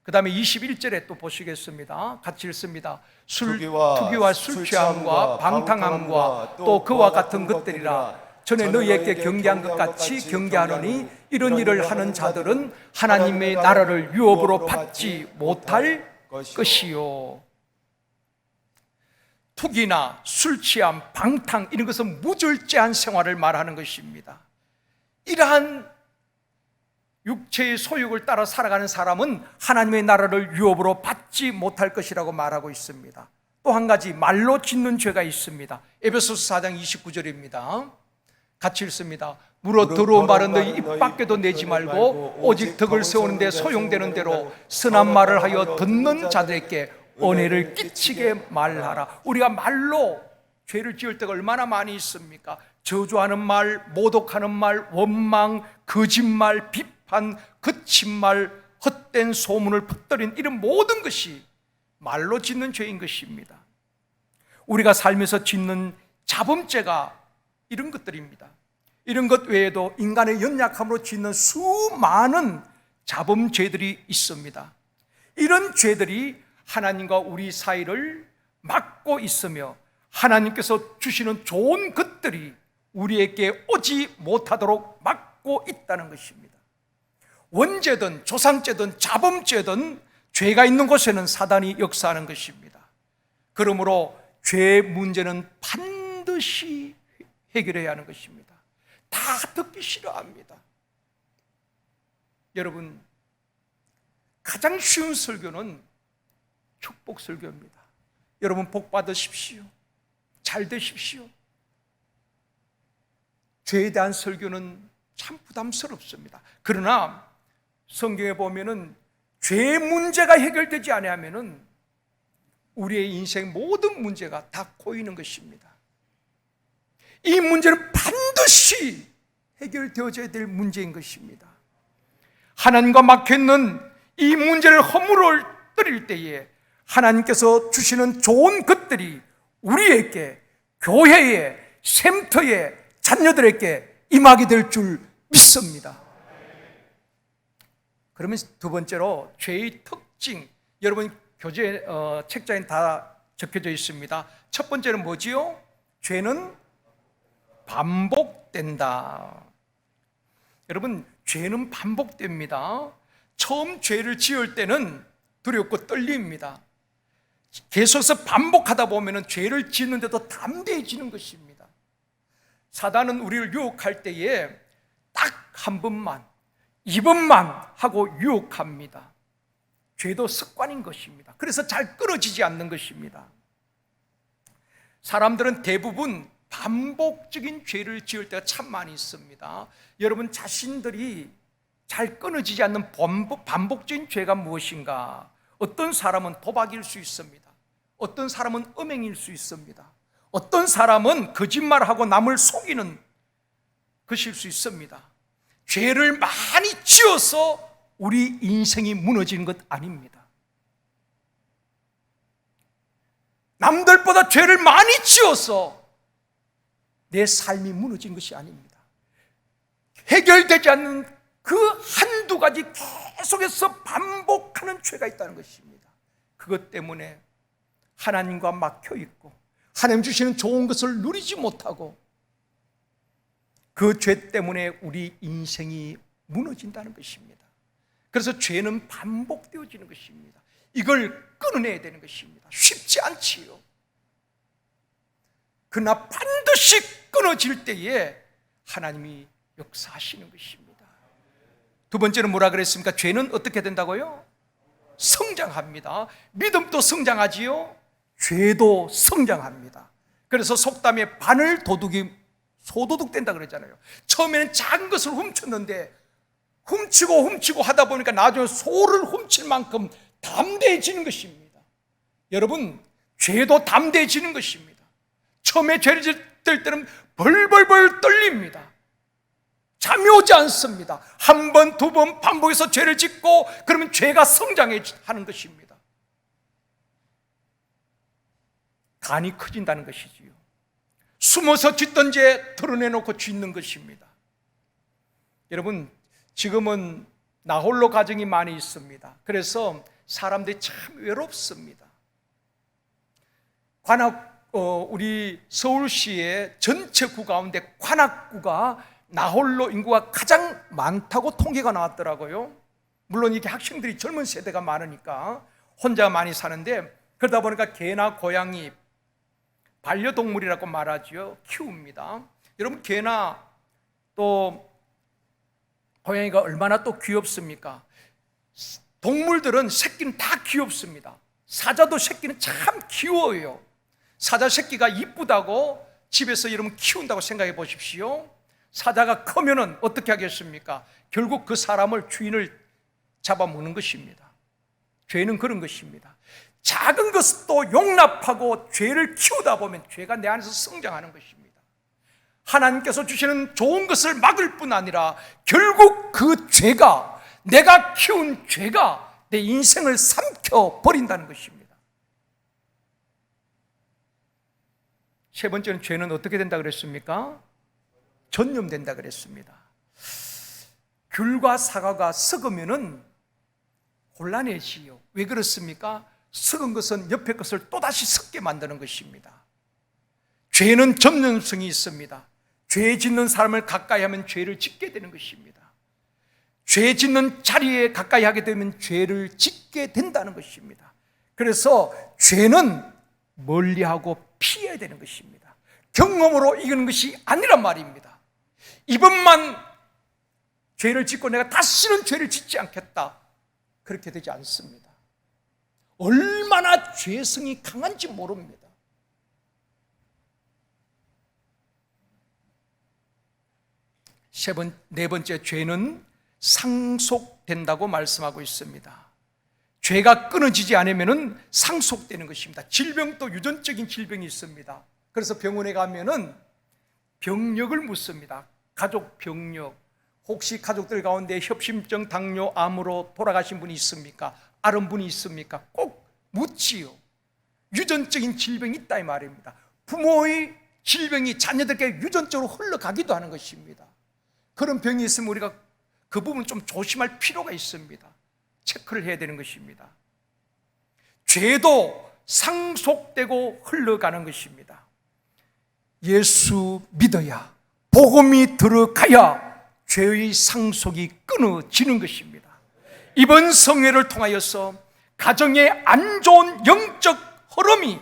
그 다음에 21절에 또 보시겠습니다. 같이 읽습니다. 투기와 술 취함과 방탕함과 또 그와 같은 것들이라. 전에 너희에게 경계한 것 같이 경계하노니 이런 일을 하는 자들은 하나님의 나라를 유업으로 받지 못할 것이요. 투기나 술 취함, 방탕, 이런 것은 무절제한 생활을 말하는 것입니다. 이러한 육체의 소욕을 따라 살아가는 사람은 하나님의 나라를 유업으로 받지 못할 것이라고 말하고 있습니다. 또 한 가지, 말로 짓는 죄가 있습니다. 에베소서 4장 29절입니다. 같이 읽습니다. 물어 들어온 말은 너희 입 밖에도 내지 말고 오직 덕을 세우는 데 소용되는 대로 선한 말을 하여 듣는 자들에게 은혜를 끼치게 말하라. 우리가 말로 죄를 지을 때가 얼마나 많이 있습니까? 저주하는 말, 모독하는 말, 원망, 거짓말, 비판, 거친 말, 헛된 소문을 퍼뜨린 이런 모든 것이 말로 짓는 죄인 것입니다. 우리가 살면서 짓는 자범죄가 이런 것들입니다. 이런 것 외에도 인간의 연약함으로 짓는 수많은 자범죄들이 있습니다. 이런 죄들이 하나님과 우리 사이를 막고 있으며 하나님께서 주시는 좋은 것들이 우리에게 오지 못하도록 막고 있다는 것입니다. 원죄든 조상죄든 자범죄든 죄가 있는 곳에는 사단이 역사하는 것입니다. 그러므로 죄의 문제는 반드시 해결해야 하는 것입니다. 다 듣기 싫어합니다. 여러분, 가장 쉬운 설교는 축복 설교입니다. 여러분 복 받으십시오. 잘 되십시오. 죄에 대한 설교는 참 부담스럽습니다. 그러나 성경에 보면은 죄의 문제가 해결되지 않으면은 우리의 인생 모든 문제가 다 꼬이는 것입니다. 이 문제는 반드시 해결되어져야 될 문제인 것입니다. 하나님과 막혀있는 이 문제를 허물어뜨릴 때에 하나님께서 주시는 좋은 것들이 우리에게, 교회에, 샘터에, 자녀들에게 임하게 될 줄 믿습니다. 그러면 두 번째로 죄의 특징, 여러분 교재 책장에 다 적혀져 있습니다. 첫 번째는 뭐지요? 죄는 반복된다. 여러분, 죄는 반복됩니다. 처음 죄를 지을 때는 두렵고 떨립니다. 계속해서 반복하다 보면 죄를 짓는데도 담대해지는 것입니다. 사단은 우리를 유혹할 때에 딱 한 번만, 2번만 하고 유혹합니다. 죄도 습관인 것입니다. 그래서 잘 끊어지지 않는 것입니다. 사람들은 대부분 반복적인 죄를 지을 때가 참 많이 있습니다. 여러분 자신들이 잘 끊어지지 않는 반복적인 죄가 무엇인가? 어떤 사람은 도박일 수 있습니다. 어떤 사람은 음행일 수 있습니다. 어떤 사람은 거짓말하고 남을 속이는 것일 수 있습니다. 죄를 많이 지어서 우리 인생이 무너지는 것 아닙니다. 남들보다 죄를 많이 지어서 내 삶이 무너진 것이 아닙니다. 해결되지 않는 그 한두 가지 계속해서 반복하는 죄가 있다는 것입니다. 그것 때문에 하나님과 막혀 있고 하나님 주시는 좋은 것을 누리지 못하고 그 죄 때문에 우리 인생이 무너진다는 것입니다. 그래서 죄는 반복되어지는 것입니다. 이걸 끊어내야 되는 것입니다. 쉽지 않지요. 그러나 반드시 끊어질 때에 하나님이 역사하시는 것입니다. 두 번째는 뭐라 그랬습니까? 죄는 어떻게 된다고요? 성장합니다. 믿음도 성장하지요. 죄도 성장합니다. 그래서 속담에 바늘 도둑이 소도둑 된다 그랬잖아요. 처음에는 작은 것을 훔쳤는데 훔치고 하다 보니까 나중에 소를 훔칠 만큼 담대해지는 것입니다. 여러분, 죄도 담대해지는 것입니다. 처음에 죄를 짓을 때는 벌벌벌 떨립니다. 잠이 오지 않습니다. 한 번, 두 번 반복해서 죄를 짓고 그러면 죄가 성장하는 것입니다. 간이 커진다는 것이지요. 숨어서 짓던 죄 드러내놓고 짓는 것입니다. 여러분, 지금은 나홀로 가정이 많이 있습니다. 그래서 사람들이 참 외롭습니다. 우리 서울시의 전체 구 가운데 관악구가 나홀로 인구가 가장 많다고 통계가 나왔더라고요. 물론 이게 학생들이 젊은 세대가 많으니까 혼자 많이 사는데, 그러다 보니까 개나 고양이, 반려동물이라고 말하죠. 키웁니다. 여러분, 개나 또 고양이가 얼마나 또 귀엽습니까? 동물들은 새끼는 다 귀엽습니다. 사자도 새끼는 참 귀여워요. 사자 새끼가 이쁘다고 집에서 여러분 키운다고 생각해 보십시오. 사자가 크면은 어떻게 하겠습니까? 결국 그 사람을, 주인을 잡아먹는 것입니다. 죄는 그런 것입니다. 작은 것도 용납하고 죄를 키우다 보면 죄가 내 안에서 성장하는 것입니다. 하나님께서 주시는 좋은 것을 막을 뿐 아니라 결국 그 죄가, 내가 키운 죄가 내 인생을 삼켜 버린다는 것입니다. 세 번째는, 죄는 어떻게 된다 그랬습니까? 전염된다 그랬습니다. 귤과 사과가 썩으면은 곤란해지요. 왜 그렇습니까? 썩은 것은 옆에 것을 또다시 썩게 만드는 것입니다. 죄는 전염성이 있습니다. 죄 짓는 사람을 가까이 하면 죄를 짓게 되는 것입니다. 죄 짓는 자리에 가까이 하게 되면 죄를 짓게 된다는 것입니다. 그래서 죄는 멀리하고 피해야 되는 것입니다. 경험으로 이기는 것이 아니란 말입니다. 이번만 죄를 짓고 내가 다시는 죄를 짓지 않겠다, 그렇게 되지 않습니다. 얼마나 죄성이 강한지 모릅니다. 네 번째, 죄는 상속된다고 말씀하고 있습니다. 죄가 끊어지지 않으면 상속되는 것입니다. 질병도 유전적인 질병이 있습니다. 그래서 병원에 가면은 병력을 묻습니다. 가족 병력. 혹시 가족들 가운데 협심증, 당뇨, 암으로 돌아가신 분이 있습니까? 앓은 분이 있습니까? 꼭 묻지요. 유전적인 질병이 있다 이 말입니다. 부모의 질병이 자녀들에게 유전적으로 흘러가기도 하는 것입니다. 그런 병이 있으면 우리가 그 부분 좀 조심할 필요가 있습니다. 체크를 해야 되는 것입니다. 죄도 상속되고 흘러가는 것입니다. 예수 믿어야, 복음이 들어가야 죄의 상속이 끊어지는 것입니다. 이번 성회를 통하여서 가정의 안 좋은 영적 흐름이,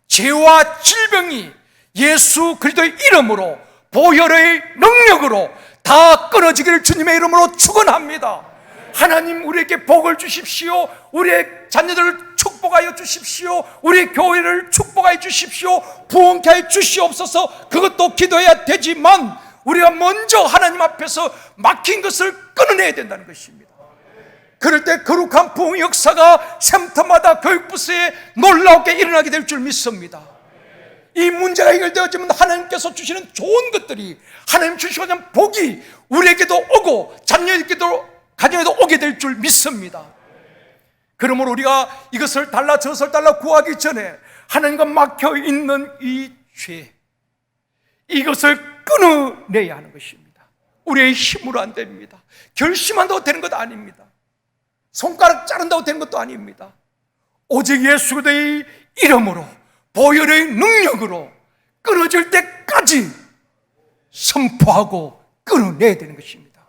죄와 질병이 예수 그리스도의 이름으로, 보혈의 능력으로 다 끊어지기를 주님의 이름으로 축원합니다. 하나님, 우리에게 복을 주십시오. 우리의 자녀들을 축복하여 주십시오. 우리 교회를 축복하여 주십시오. 부흥케 하여 주시옵소서. 그것도 기도해야 되지만 우리가 먼저 하나님 앞에서 막힌 것을 끊어내야 된다는 것입니다. 그럴 때 거룩한 부흥 역사가 샘터마다 교육부서에 놀라우게 일어나게 될 줄 믿습니다. 이 문제가 해결되어지면 하나님께서 주시는 좋은 것들이, 하나님 주시는 복이 우리에게도 오고 자녀에게도, 가정에도 오게 될 줄 믿습니다. 그러므로 우리가 이것을 달라 저것을 달라 구하기 전에 하나님과 막혀 있는 이 죄, 이것을 끊어내야 하는 것입니다. 우리의 힘으로 안 됩니다. 결심한다고 되는 것 아닙니다. 손가락 자른다고 되는 것도 아닙니다. 오직 예수 그리스도의 이름으로, 보혈의 능력으로 끊어질 때까지 선포하고 끊어내야 되는 것입니다.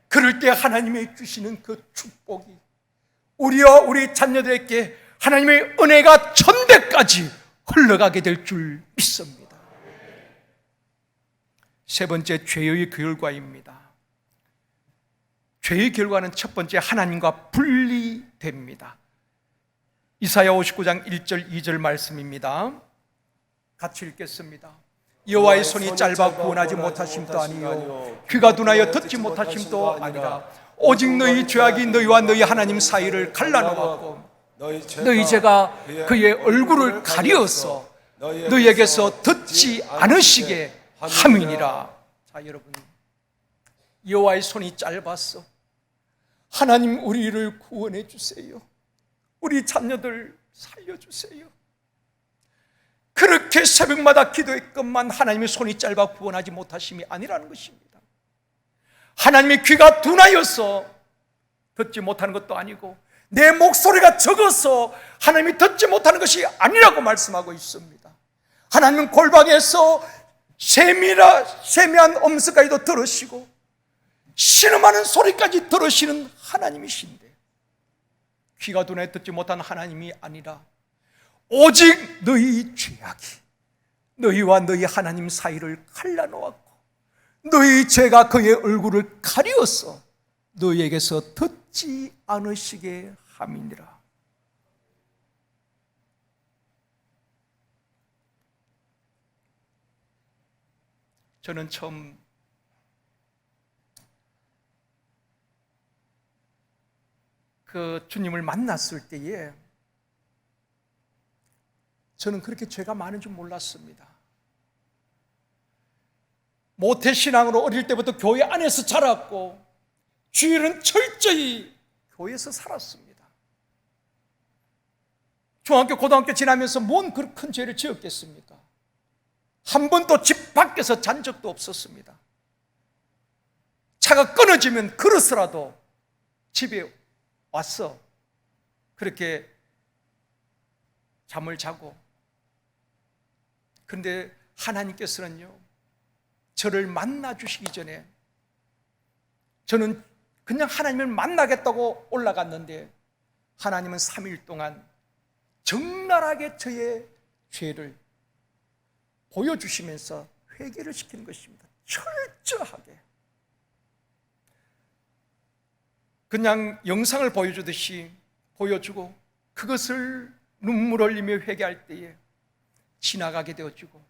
그럴 때 하나님의 주시는 그 축복이 우리와 우리 자녀들에게 하나님의 은혜가 천대까지 흘러가게 될 줄 믿습니다. 세 번째, 죄의 결과입니다. 죄의 결과는 첫 번째, 하나님과 분리됩니다. 이사야 59장 1절 2절 말씀입니다. 같이 읽겠습니다. 여호와의 손이 짧아 구원하지 못하심도 아니요 귀가 둔하여 듣지 못하심도 아니라 오직 너희 죄악이 너희와 너희 하나님 사이를 갈라놓았고 너희 죄가 그의 얼굴을 가리어서 너희에게서 듣지 않으시게 함이니라. 자, 여러분, 여호와의 손이 짧았어. 하나님, 우리를 구원해 주세요. 우리 자녀들 살려주세요. 그렇게 새벽마다 기도했건만 하나님의 손이 짧아 구원하지 못하심이 아니라는 것입니다. 하나님의 귀가 둔하여서 듣지 못하는 것도 아니고 내 목소리가 적어서 하나님이 듣지 못하는 것이 아니라고 말씀하고 있습니다. 하나님은 골방에서 세미한 음성까지도 들으시고 신음하는 소리까지 들으시는 하나님이신데 귀가 둔해 듣지 못한 하나님이 아니라 오직 너희 죄악이 너희와 너희 하나님 사이를 갈라놓았고 너희 죄가 그의 얼굴을 가리어서 너희에게서 듣지 않으시게 함이니라. 저는 처음 그 주님을 만났을 때에 저는 그렇게 죄가 많은 줄 몰랐습니다. 모태신앙으로 어릴 때부터 교회 안에서 자랐고 주일은 철저히 교회에서 살았습니다. 중학교, 고등학교 지나면서 뭔 그런 큰 죄를 지었겠습니까? 한 번도 집 밖에서 잔 적도 없었습니다. 차가 끊어지면 그릇이라도 집에 와서 그렇게 잠을 자고, 그런데 하나님께서는요 저를 만나 주시기 전에 저는 그냥 하나님을 만나겠다고 올라갔는데 하나님은 3일 동안 적나라하게 저의 죄를 보여주시면서 회개를 시키는 것입니다. 철저하게 그냥 영상을 보여주듯이 보여주고 그것을 눈물 흘리며 회개할 때에 지나가게 되어지고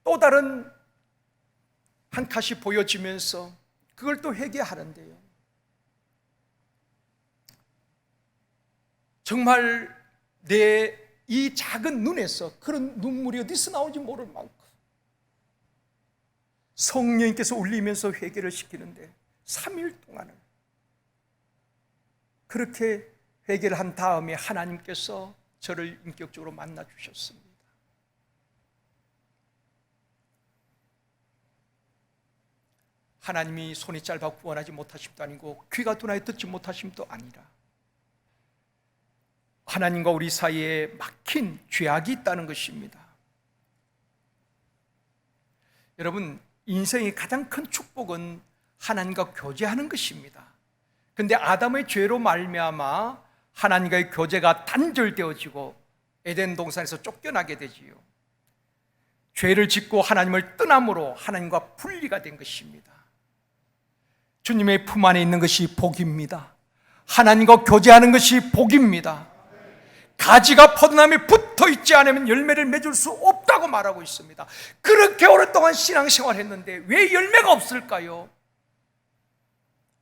또 다른 한 컷이 보여지면서 그걸 또 회개하는데요, 정말 내 이 작은 눈에서 그런 눈물이 어디서 나오는지 모를 만큼 성령님께서 울리면서 회개를 시키는데 3일 동안을 그렇게 회개를 한 다음에 하나님께서 저를 인격적으로 만나 주셨습니다. 하나님이 손이 짧아 구원하지 못하심도 아니고 귀가 둔하여 듣지 못하심도 아니라 하나님과 우리 사이에 막힌 죄악이 있다는 것입니다. 여러분, 인생의 가장 큰 축복은 하나님과 교제하는 것입니다. 그런데 아담의 죄로 말미암아 하나님과의 교제가 단절되어지고 에덴 동산에서 쫓겨나게 되지요. 죄를 짓고 하나님을 떠남으로 하나님과 분리가 된 것입니다. 주님의 품 안에 있는 것이 복입니다. 하나님과 교제하는 것이 복입니다. 가지가 포도나무에 붙어있지 않으면 열매를 맺을 수 없다고 말하고 있습니다. 그렇게 오랫동안 신앙생활을 했는데 왜 열매가 없을까요?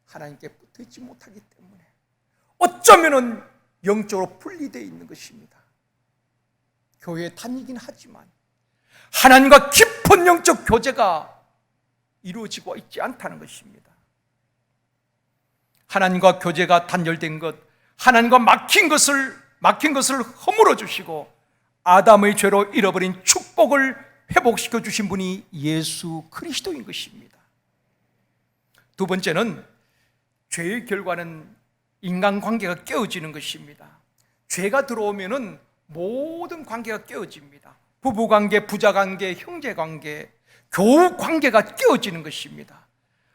하나님께 붙어있지 못하기 때문에, 어쩌면 영적으로 분리되어 있는 것입니다. 교회에 다니긴 하지만 하나님과 깊은 영적 교제가 이루어지고 있지 않다는 것입니다. 하나님과 교제가 단절된 것, 하나님과 막힌 것을 허물어 주시고 아담의 죄로 잃어버린 축복을 회복시켜 주신 분이 예수 그리스도인 것입니다. 두 번째는 죄의 결과는 인간관계가 깨어지는 것입니다. 죄가 들어오면은 모든 관계가 깨어집니다. 부부관계, 부자관계, 형제관계, 교우관계가 깨어지는 것입니다.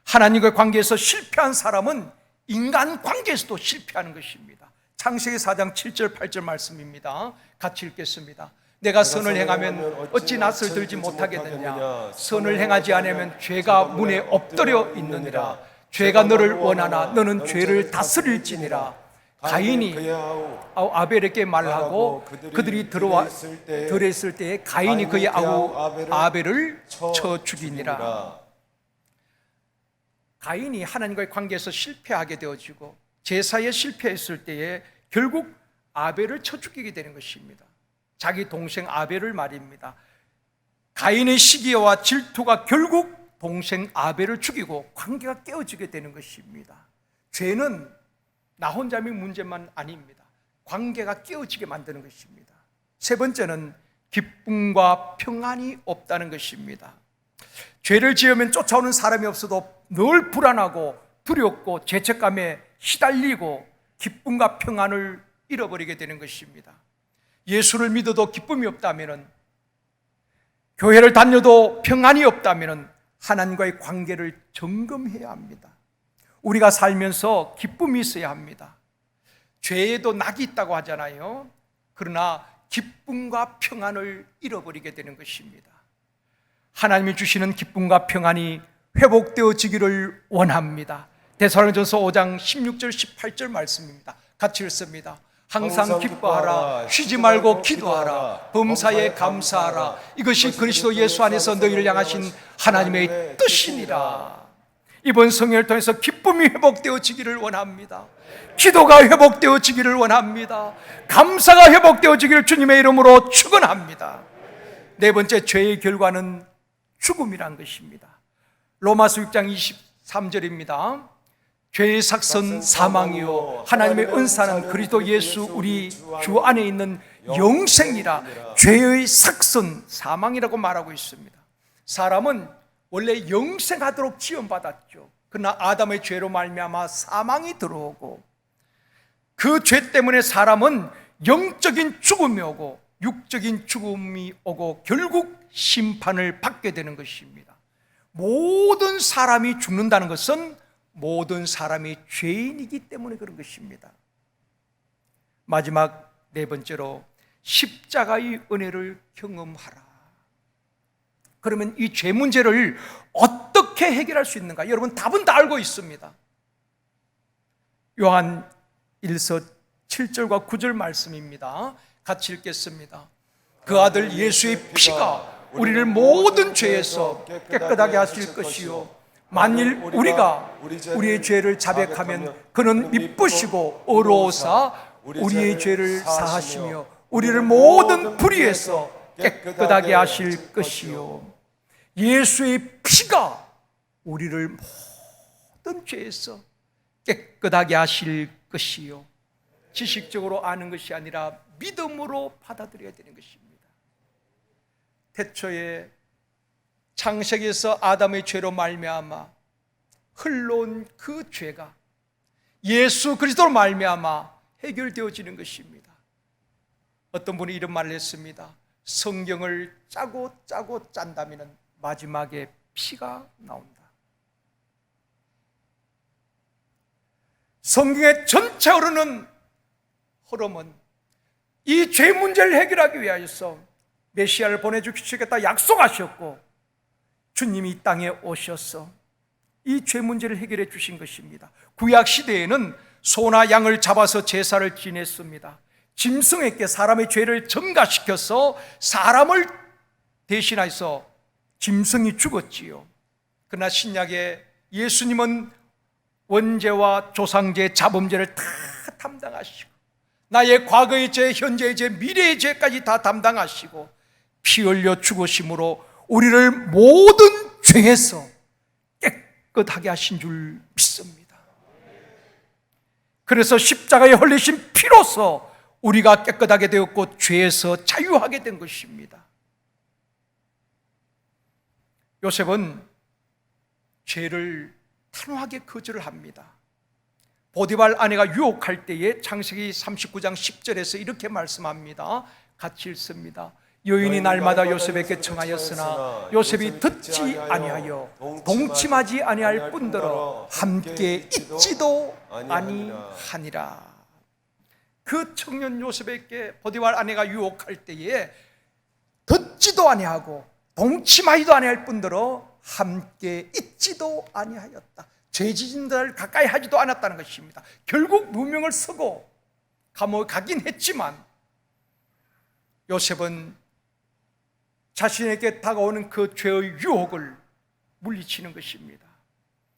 하나님과의 관계에서 실패한 사람은 인간관계에서도 실패하는 것입니다. 창세기 4장 7절 8절 말씀입니다. 같이 읽겠습니다. 내가 선을 행하면 어찌 낯을 들지 못하겠느냐. 선을 행하지 않으면 죄가 문에 엎드려 있느니라. 죄가 너를 원하나 너는 죄를 다스릴지니라. 가인이 아벨에게 말하고 그들이 들어있을 때에 가인이 그의 아우 아벨을 쳐 죽이니라. 가인이 하나님과의 관계에서 실패하게 되어지고 제사에 실패했을 때에 결국 아벨을 쳐 죽이게 되는 것입니다. 자기 동생 아벨을 말입니다. 가인의 시기와 질투가 결국 동생 아벨을 죽이고 관계가 깨어지게 되는 것입니다. 죄는 나 혼자의 문제만 아닙니다. 관계가 깨어지게 만드는 것입니다. 세 번째는 기쁨과 평안이 없다는 것입니다. 죄를 지으면 쫓아오는 사람이 없어도 늘 불안하고 두렵고 죄책감에 시달리고 기쁨과 평안을 잃어버리게 되는 것입니다. 예수를 믿어도 기쁨이 없다면, 교회를 다녀도 평안이 없다면 하나님과의 관계를 점검해야 합니다. 우리가 살면서 기쁨이 있어야 합니다. 죄에도 낙이 있다고 하잖아요. 그러나 기쁨과 평안을 잃어버리게 되는 것입니다. 하나님이 주시는 기쁨과 평안이 회복되어지기를 원합니다. 데살로니가전서 5장 16절 18절 말씀입니다. 같이 읽습니다. 항상 기뻐하라, 쉬지 말고 기도하라, 범사에 감사하라. 이것이 그리스도 예수 안에서 너희를 향하신 하나님의 뜻이니라. 이번 성령을 통해서 기쁨이 회복되어지기를 원합니다. 기도가 회복되어지기를 원합니다. 감사가 회복되어지기를 주님의 이름으로 축원합니다. 네 번째, 죄의 결과는 죽음이란 것입니다. 로마서 6장 23절입니다. 죄의 삭선 사망이요 하나님의 은사는 그리스도 예수 우리 주 안에 있는 영생이라. 죄의 삭선 사망이라고 말하고 있습니다. 사람은 원래 영생하도록 지원받았죠. 그러나 아담의 죄로 말미암아 사망이 들어오고 그 죄 때문에 사람은 영적인 죽음이 오고 육적인 죽음이 오고 결국 심판을 받게 되는 것입니다. 모든 사람이 죽는다는 것은 모든 사람이 죄인이기 때문에 그런 것입니다. 마지막 네 번째로 십자가의 은혜를 경험하라. 그러면 이 죄 문제를 어떻게 해결할 수 있는가? 여러분 답은 다 알고 있습니다. 요한 1서 7절과 9절 말씀입니다. 같이 읽겠습니다. 그 아들 예수의 피가 우리를 모든 죄에서 깨끗하게 하실 것이요 만일 우리가 우리의 죄를 자백하면 그는 미쁘시고 의로우사 우리의 죄를 사하시며 우리를 모든 불의에서 깨끗하게 하실 것이요. 예수의 피가 우리를 모든 죄에서 깨끗하게 하실 것이요. 지식적으로 아는 것이 아니라 믿음으로 받아들여야 되는 것입니다. 태초에 창세기에서 아담의 죄로 말미암아 흘러온 그 죄가 예수 그리스도로 말미암아 해결되어지는 것입니다. 어떤 분이 이런 말을 했습니다. 성경을 짜고 짠다면 마지막에 피가 나온다. 성경의 전체 흐르는 흐름은 이 죄 문제를 해결하기 위하여서 메시아를 보내주시겠다 약속하셨고 주님이 이 땅에 오셔서 이 죄 문제를 해결해 주신 것입니다. 구약 시대에는 소나 양을 잡아서 제사를 지냈습니다. 짐승에게 사람의 죄를 전가시켜서 사람을 대신해서 짐승이 죽었지요. 그러나 신약에 예수님은 원죄와 조상죄, 자범죄를 다 담당하시고 나의 과거의 죄, 현재의 죄, 미래의 죄까지 다 담당하시고 피 흘려 죽으심으로 우리를 모든 죄에서 깨끗하게 하신 줄 믿습니다. 그래서 십자가에 흘리신 피로서 우리가 깨끗하게 되었고 죄에서 자유하게 된 것입니다. 요셉은 죄를 단호하게 거절을 합니다. 보디발 아내가 유혹할 때에 창세기 39장 10절에서 이렇게 말씀합니다. 같이 읽습니다. 여인이 날마다 요셉에게 청하였으나 요셉이 듣지 아니하여 동침하지 아니할 뿐더러 함께 있지도 아니하니라. 그 청년 요셉에게 보디발 아내가 유혹할 때에 듣지도 아니하고 동침하지도 아니할 뿐더러 함께 있지도 아니하였다. 죄짓는 자를 가까이 하지도 않았다는 것입니다. 결국 누명을 쓰고 감옥에 가긴 했지만 요셉은 자신에게 다가오는 그 죄의 유혹을 물리치는 것입니다.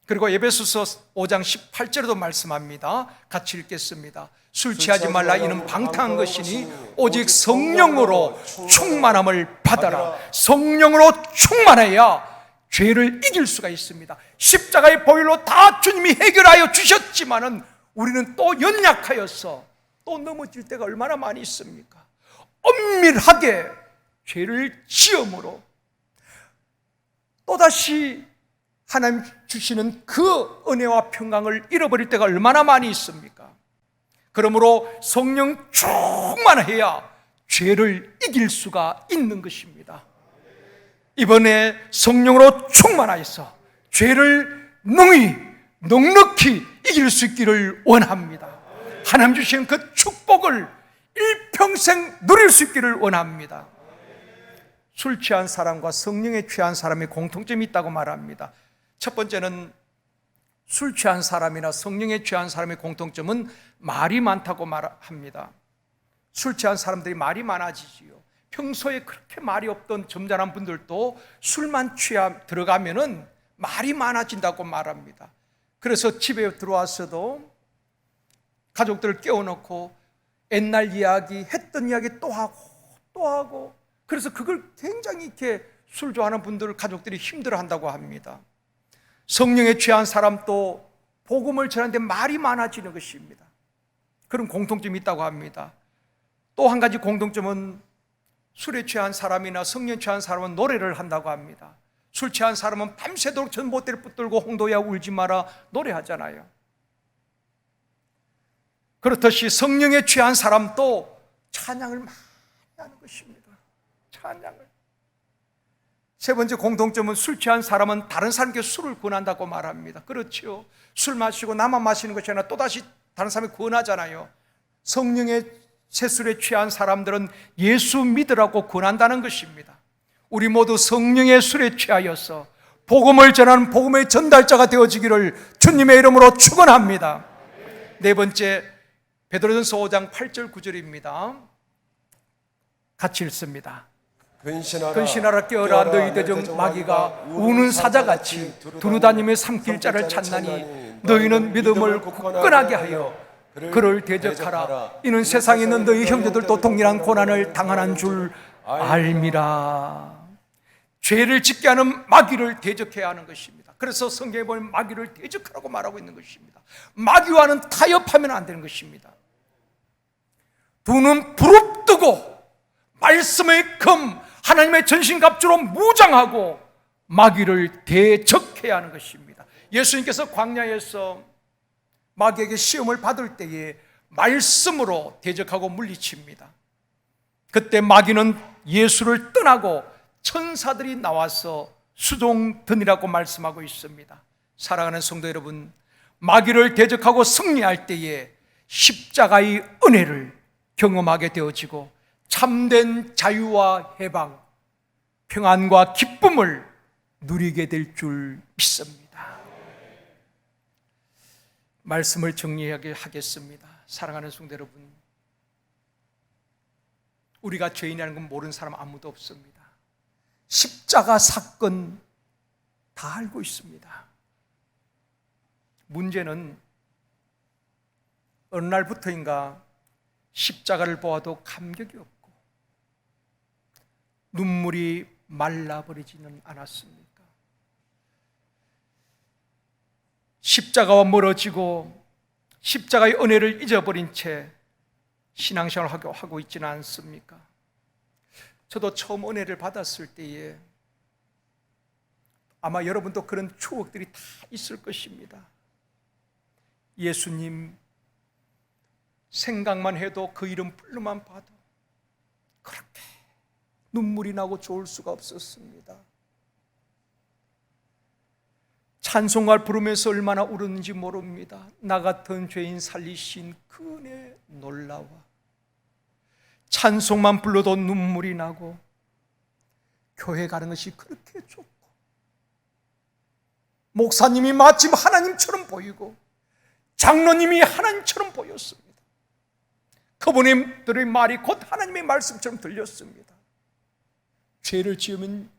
그리고 에베소서 5장 18절에도 말씀합니다. 같이 읽겠습니다. 술 취하지 말라 이는 방탕한 것이니 오직 성령으로 충만함을 받아라. 성령으로 충만해야 죄를 이길 수가 있습니다. 십자가의 보혈로 다 주님이 해결하여 주셨지만은 우리는 또 연약하여서 또 넘어질 때가 얼마나 많이 있습니까? 엄밀하게 죄를 지음으로 또다시 하나님 주시는 그 은혜와 평강을 잃어버릴 때가 얼마나 많이 있습니까? 그러므로 성령 충만해야 죄를 이길 수가 있는 것입니다. 이번에 성령으로 충만하여서 죄를 넉넉히 이길 수 있기를 원합니다. 하나님 주시는 그 축복을 일평생 누릴 수 있기를 원합니다. 술 취한 사람과 성령에 취한 사람의 공통점이 있다고 말합니다. 첫 번째는 술 취한 사람이나 성령에 취한 사람의 공통점은 말이 많다고 말합니다. 술 취한 사람들이 말이 많아지지요. 평소에 그렇게 말이 없던 점잖은 분들도 술만 들어가면은 말이 많아진다고 말합니다. 그래서 집에 들어와서도 가족들을 깨워놓고 옛날 이야기, 했던 이야기 또 하고 그래서 그걸 굉장히 이렇게 술 좋아하는 분들 가족들이 힘들어한다고 합니다. 성령에 취한 사람도 복음을 전하는데 말이 많아지는 것입니다. 그런 공통점이 있다고 합니다. 또 한 가지 공통점은 술에 취한 사람이나 성령에 취한 사람은 노래를 한다고 합니다. 술 취한 사람은 밤새도록 전봇대를 붙들고 홍도야 울지 마라 노래하잖아요. 그렇듯이 성령에 취한 사람도 찬양을 많이 하는 것입니다. 찬양을. 세 번째 공통점은 술 취한 사람은 다른 사람에게 술을 권한다고 말합니다. 그렇죠. 술 마시고 나만 마시는 것이 아니라 또다시 다른 사람에게 권하잖아요. 성령의 새술에 취한 사람들은 예수 믿으라고 권한다는 것입니다. 우리 모두 성령의 술에 취하여서 복음을 전하는 복음의 전달자가 되어지기를 주님의 이름으로 축원합니다. 네 번째, 베드로전서 5장 8절 9절입니다. 같이 읽습니다. 근신하라 깨어라 너희들 중 마귀가 우는 사자같이 두루다니며 삼킬 자를 찾나니 너희는 믿음을 굳건하게 하여 그를 대적하라. 이는 세상에 있는 너희 형제들도 동일한 고난을 당하는 줄 알미라. 죄를 짓게 하는 마귀를 대적해야 하는 것입니다. 그래서 성경에 보면 마귀를 대적하라고 말하고 있는 것입니다. 마귀와는 타협하면 안 되는 것입니다. 두 눈 부릅뜨고 말씀의 검 하나님의 전신갑주로 무장하고 마귀를 대적해야 하는 것입니다. 예수님께서 광야에서 마귀에게 시험을 받을 때에 말씀으로 대적하고 물리칩니다. 그때 마귀는 예수를 떠나고 천사들이 나와서 수종드니라고 말씀하고 있습니다. 사랑하는 성도 여러분, 마귀를 대적하고 승리할 때에 십자가의 은혜를 경험하게 되어지고 참된 자유와 해방, 평안과 기쁨을 누리게 될 줄 믿습니다. 말씀을 정리하게 하겠습니다. 사랑하는 성도 여러분, 우리가 죄인이라는 건 모르는 사람 아무도 없습니다. 십자가 사건 다 알고 있습니다. 문제는 어느 날부터인가 십자가를 보아도 감격이 없고 눈물이 말라버리지는 않았습니까? 십자가와 멀어지고 십자가의 은혜를 잊어버린 채 신앙생활을 하고 있지는 않습니까? 저도 처음 은혜를 받았을 때에 아마 여러분도 그런 추억들이 다 있을 것입니다. 예수님 생각만 해도 그 이름 불러만 봐도 그렇게 눈물이 나고 좋을 수가 없었습니다. 찬송가를 부르면서 얼마나 울었는지 모릅니다. 나 같은 죄인 살리신 그 은혜 놀라워. 찬송만 불러도 눈물이 나고 교회 가는 것이 그렇게 좋고 목사님이 마침 하나님처럼 보이고 장로님이 하나님처럼 보였습니다. 그분들의 말이 곧 하나님의 말씀처럼 들렸습니다. 죄를 지으면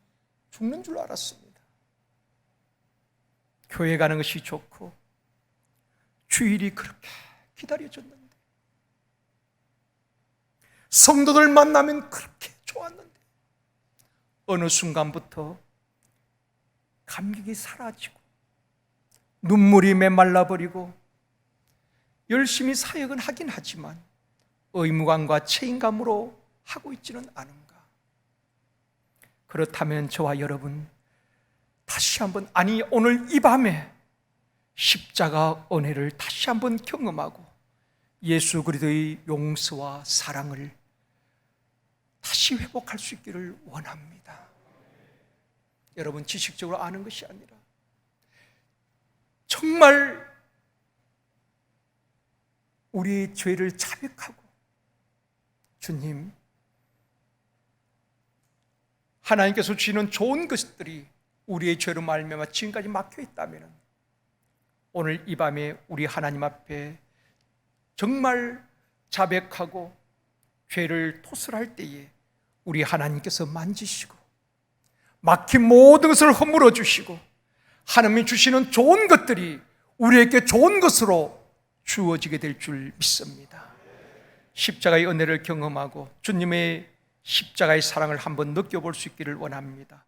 죽는 줄 알았습니다. 교회 가는 것이 좋고 주일이 그렇게 기다려졌는데, 성도들 만나면 그렇게 좋았는데, 어느 순간부터 감격이 사라지고 눈물이 메말라버리고 열심히 사역은 하긴 하지만 의무감과 책임감으로 하고 있지는 않은가. 그렇다면 저와 여러분 다시 한번, 아니 오늘 이 밤에 십자가 은혜를 다시 한번 경험하고 예수 그리스도의 용서와 사랑을 다시 회복할 수 있기를 원합니다. 여러분, 지식적으로 아는 것이 아니라 정말 우리의 죄를 자백하고, 주님, 하나님께서 주시는 좋은 것들이 우리의 죄로 말미암아 지금까지 막혀 있다면 오늘 이 밤에 우리 하나님 앞에 정말 자백하고 죄를 토설할 때에 우리 하나님께서 만지시고 막힌 모든 것을 허물어 주시고 하나님이 주시는 좋은 것들이 우리에게 좋은 것으로 주어지게 될 줄 믿습니다. 십자가의 은혜를 경험하고 주님의 십자가의 사랑을 한번 느껴볼 수 있기를 원합니다.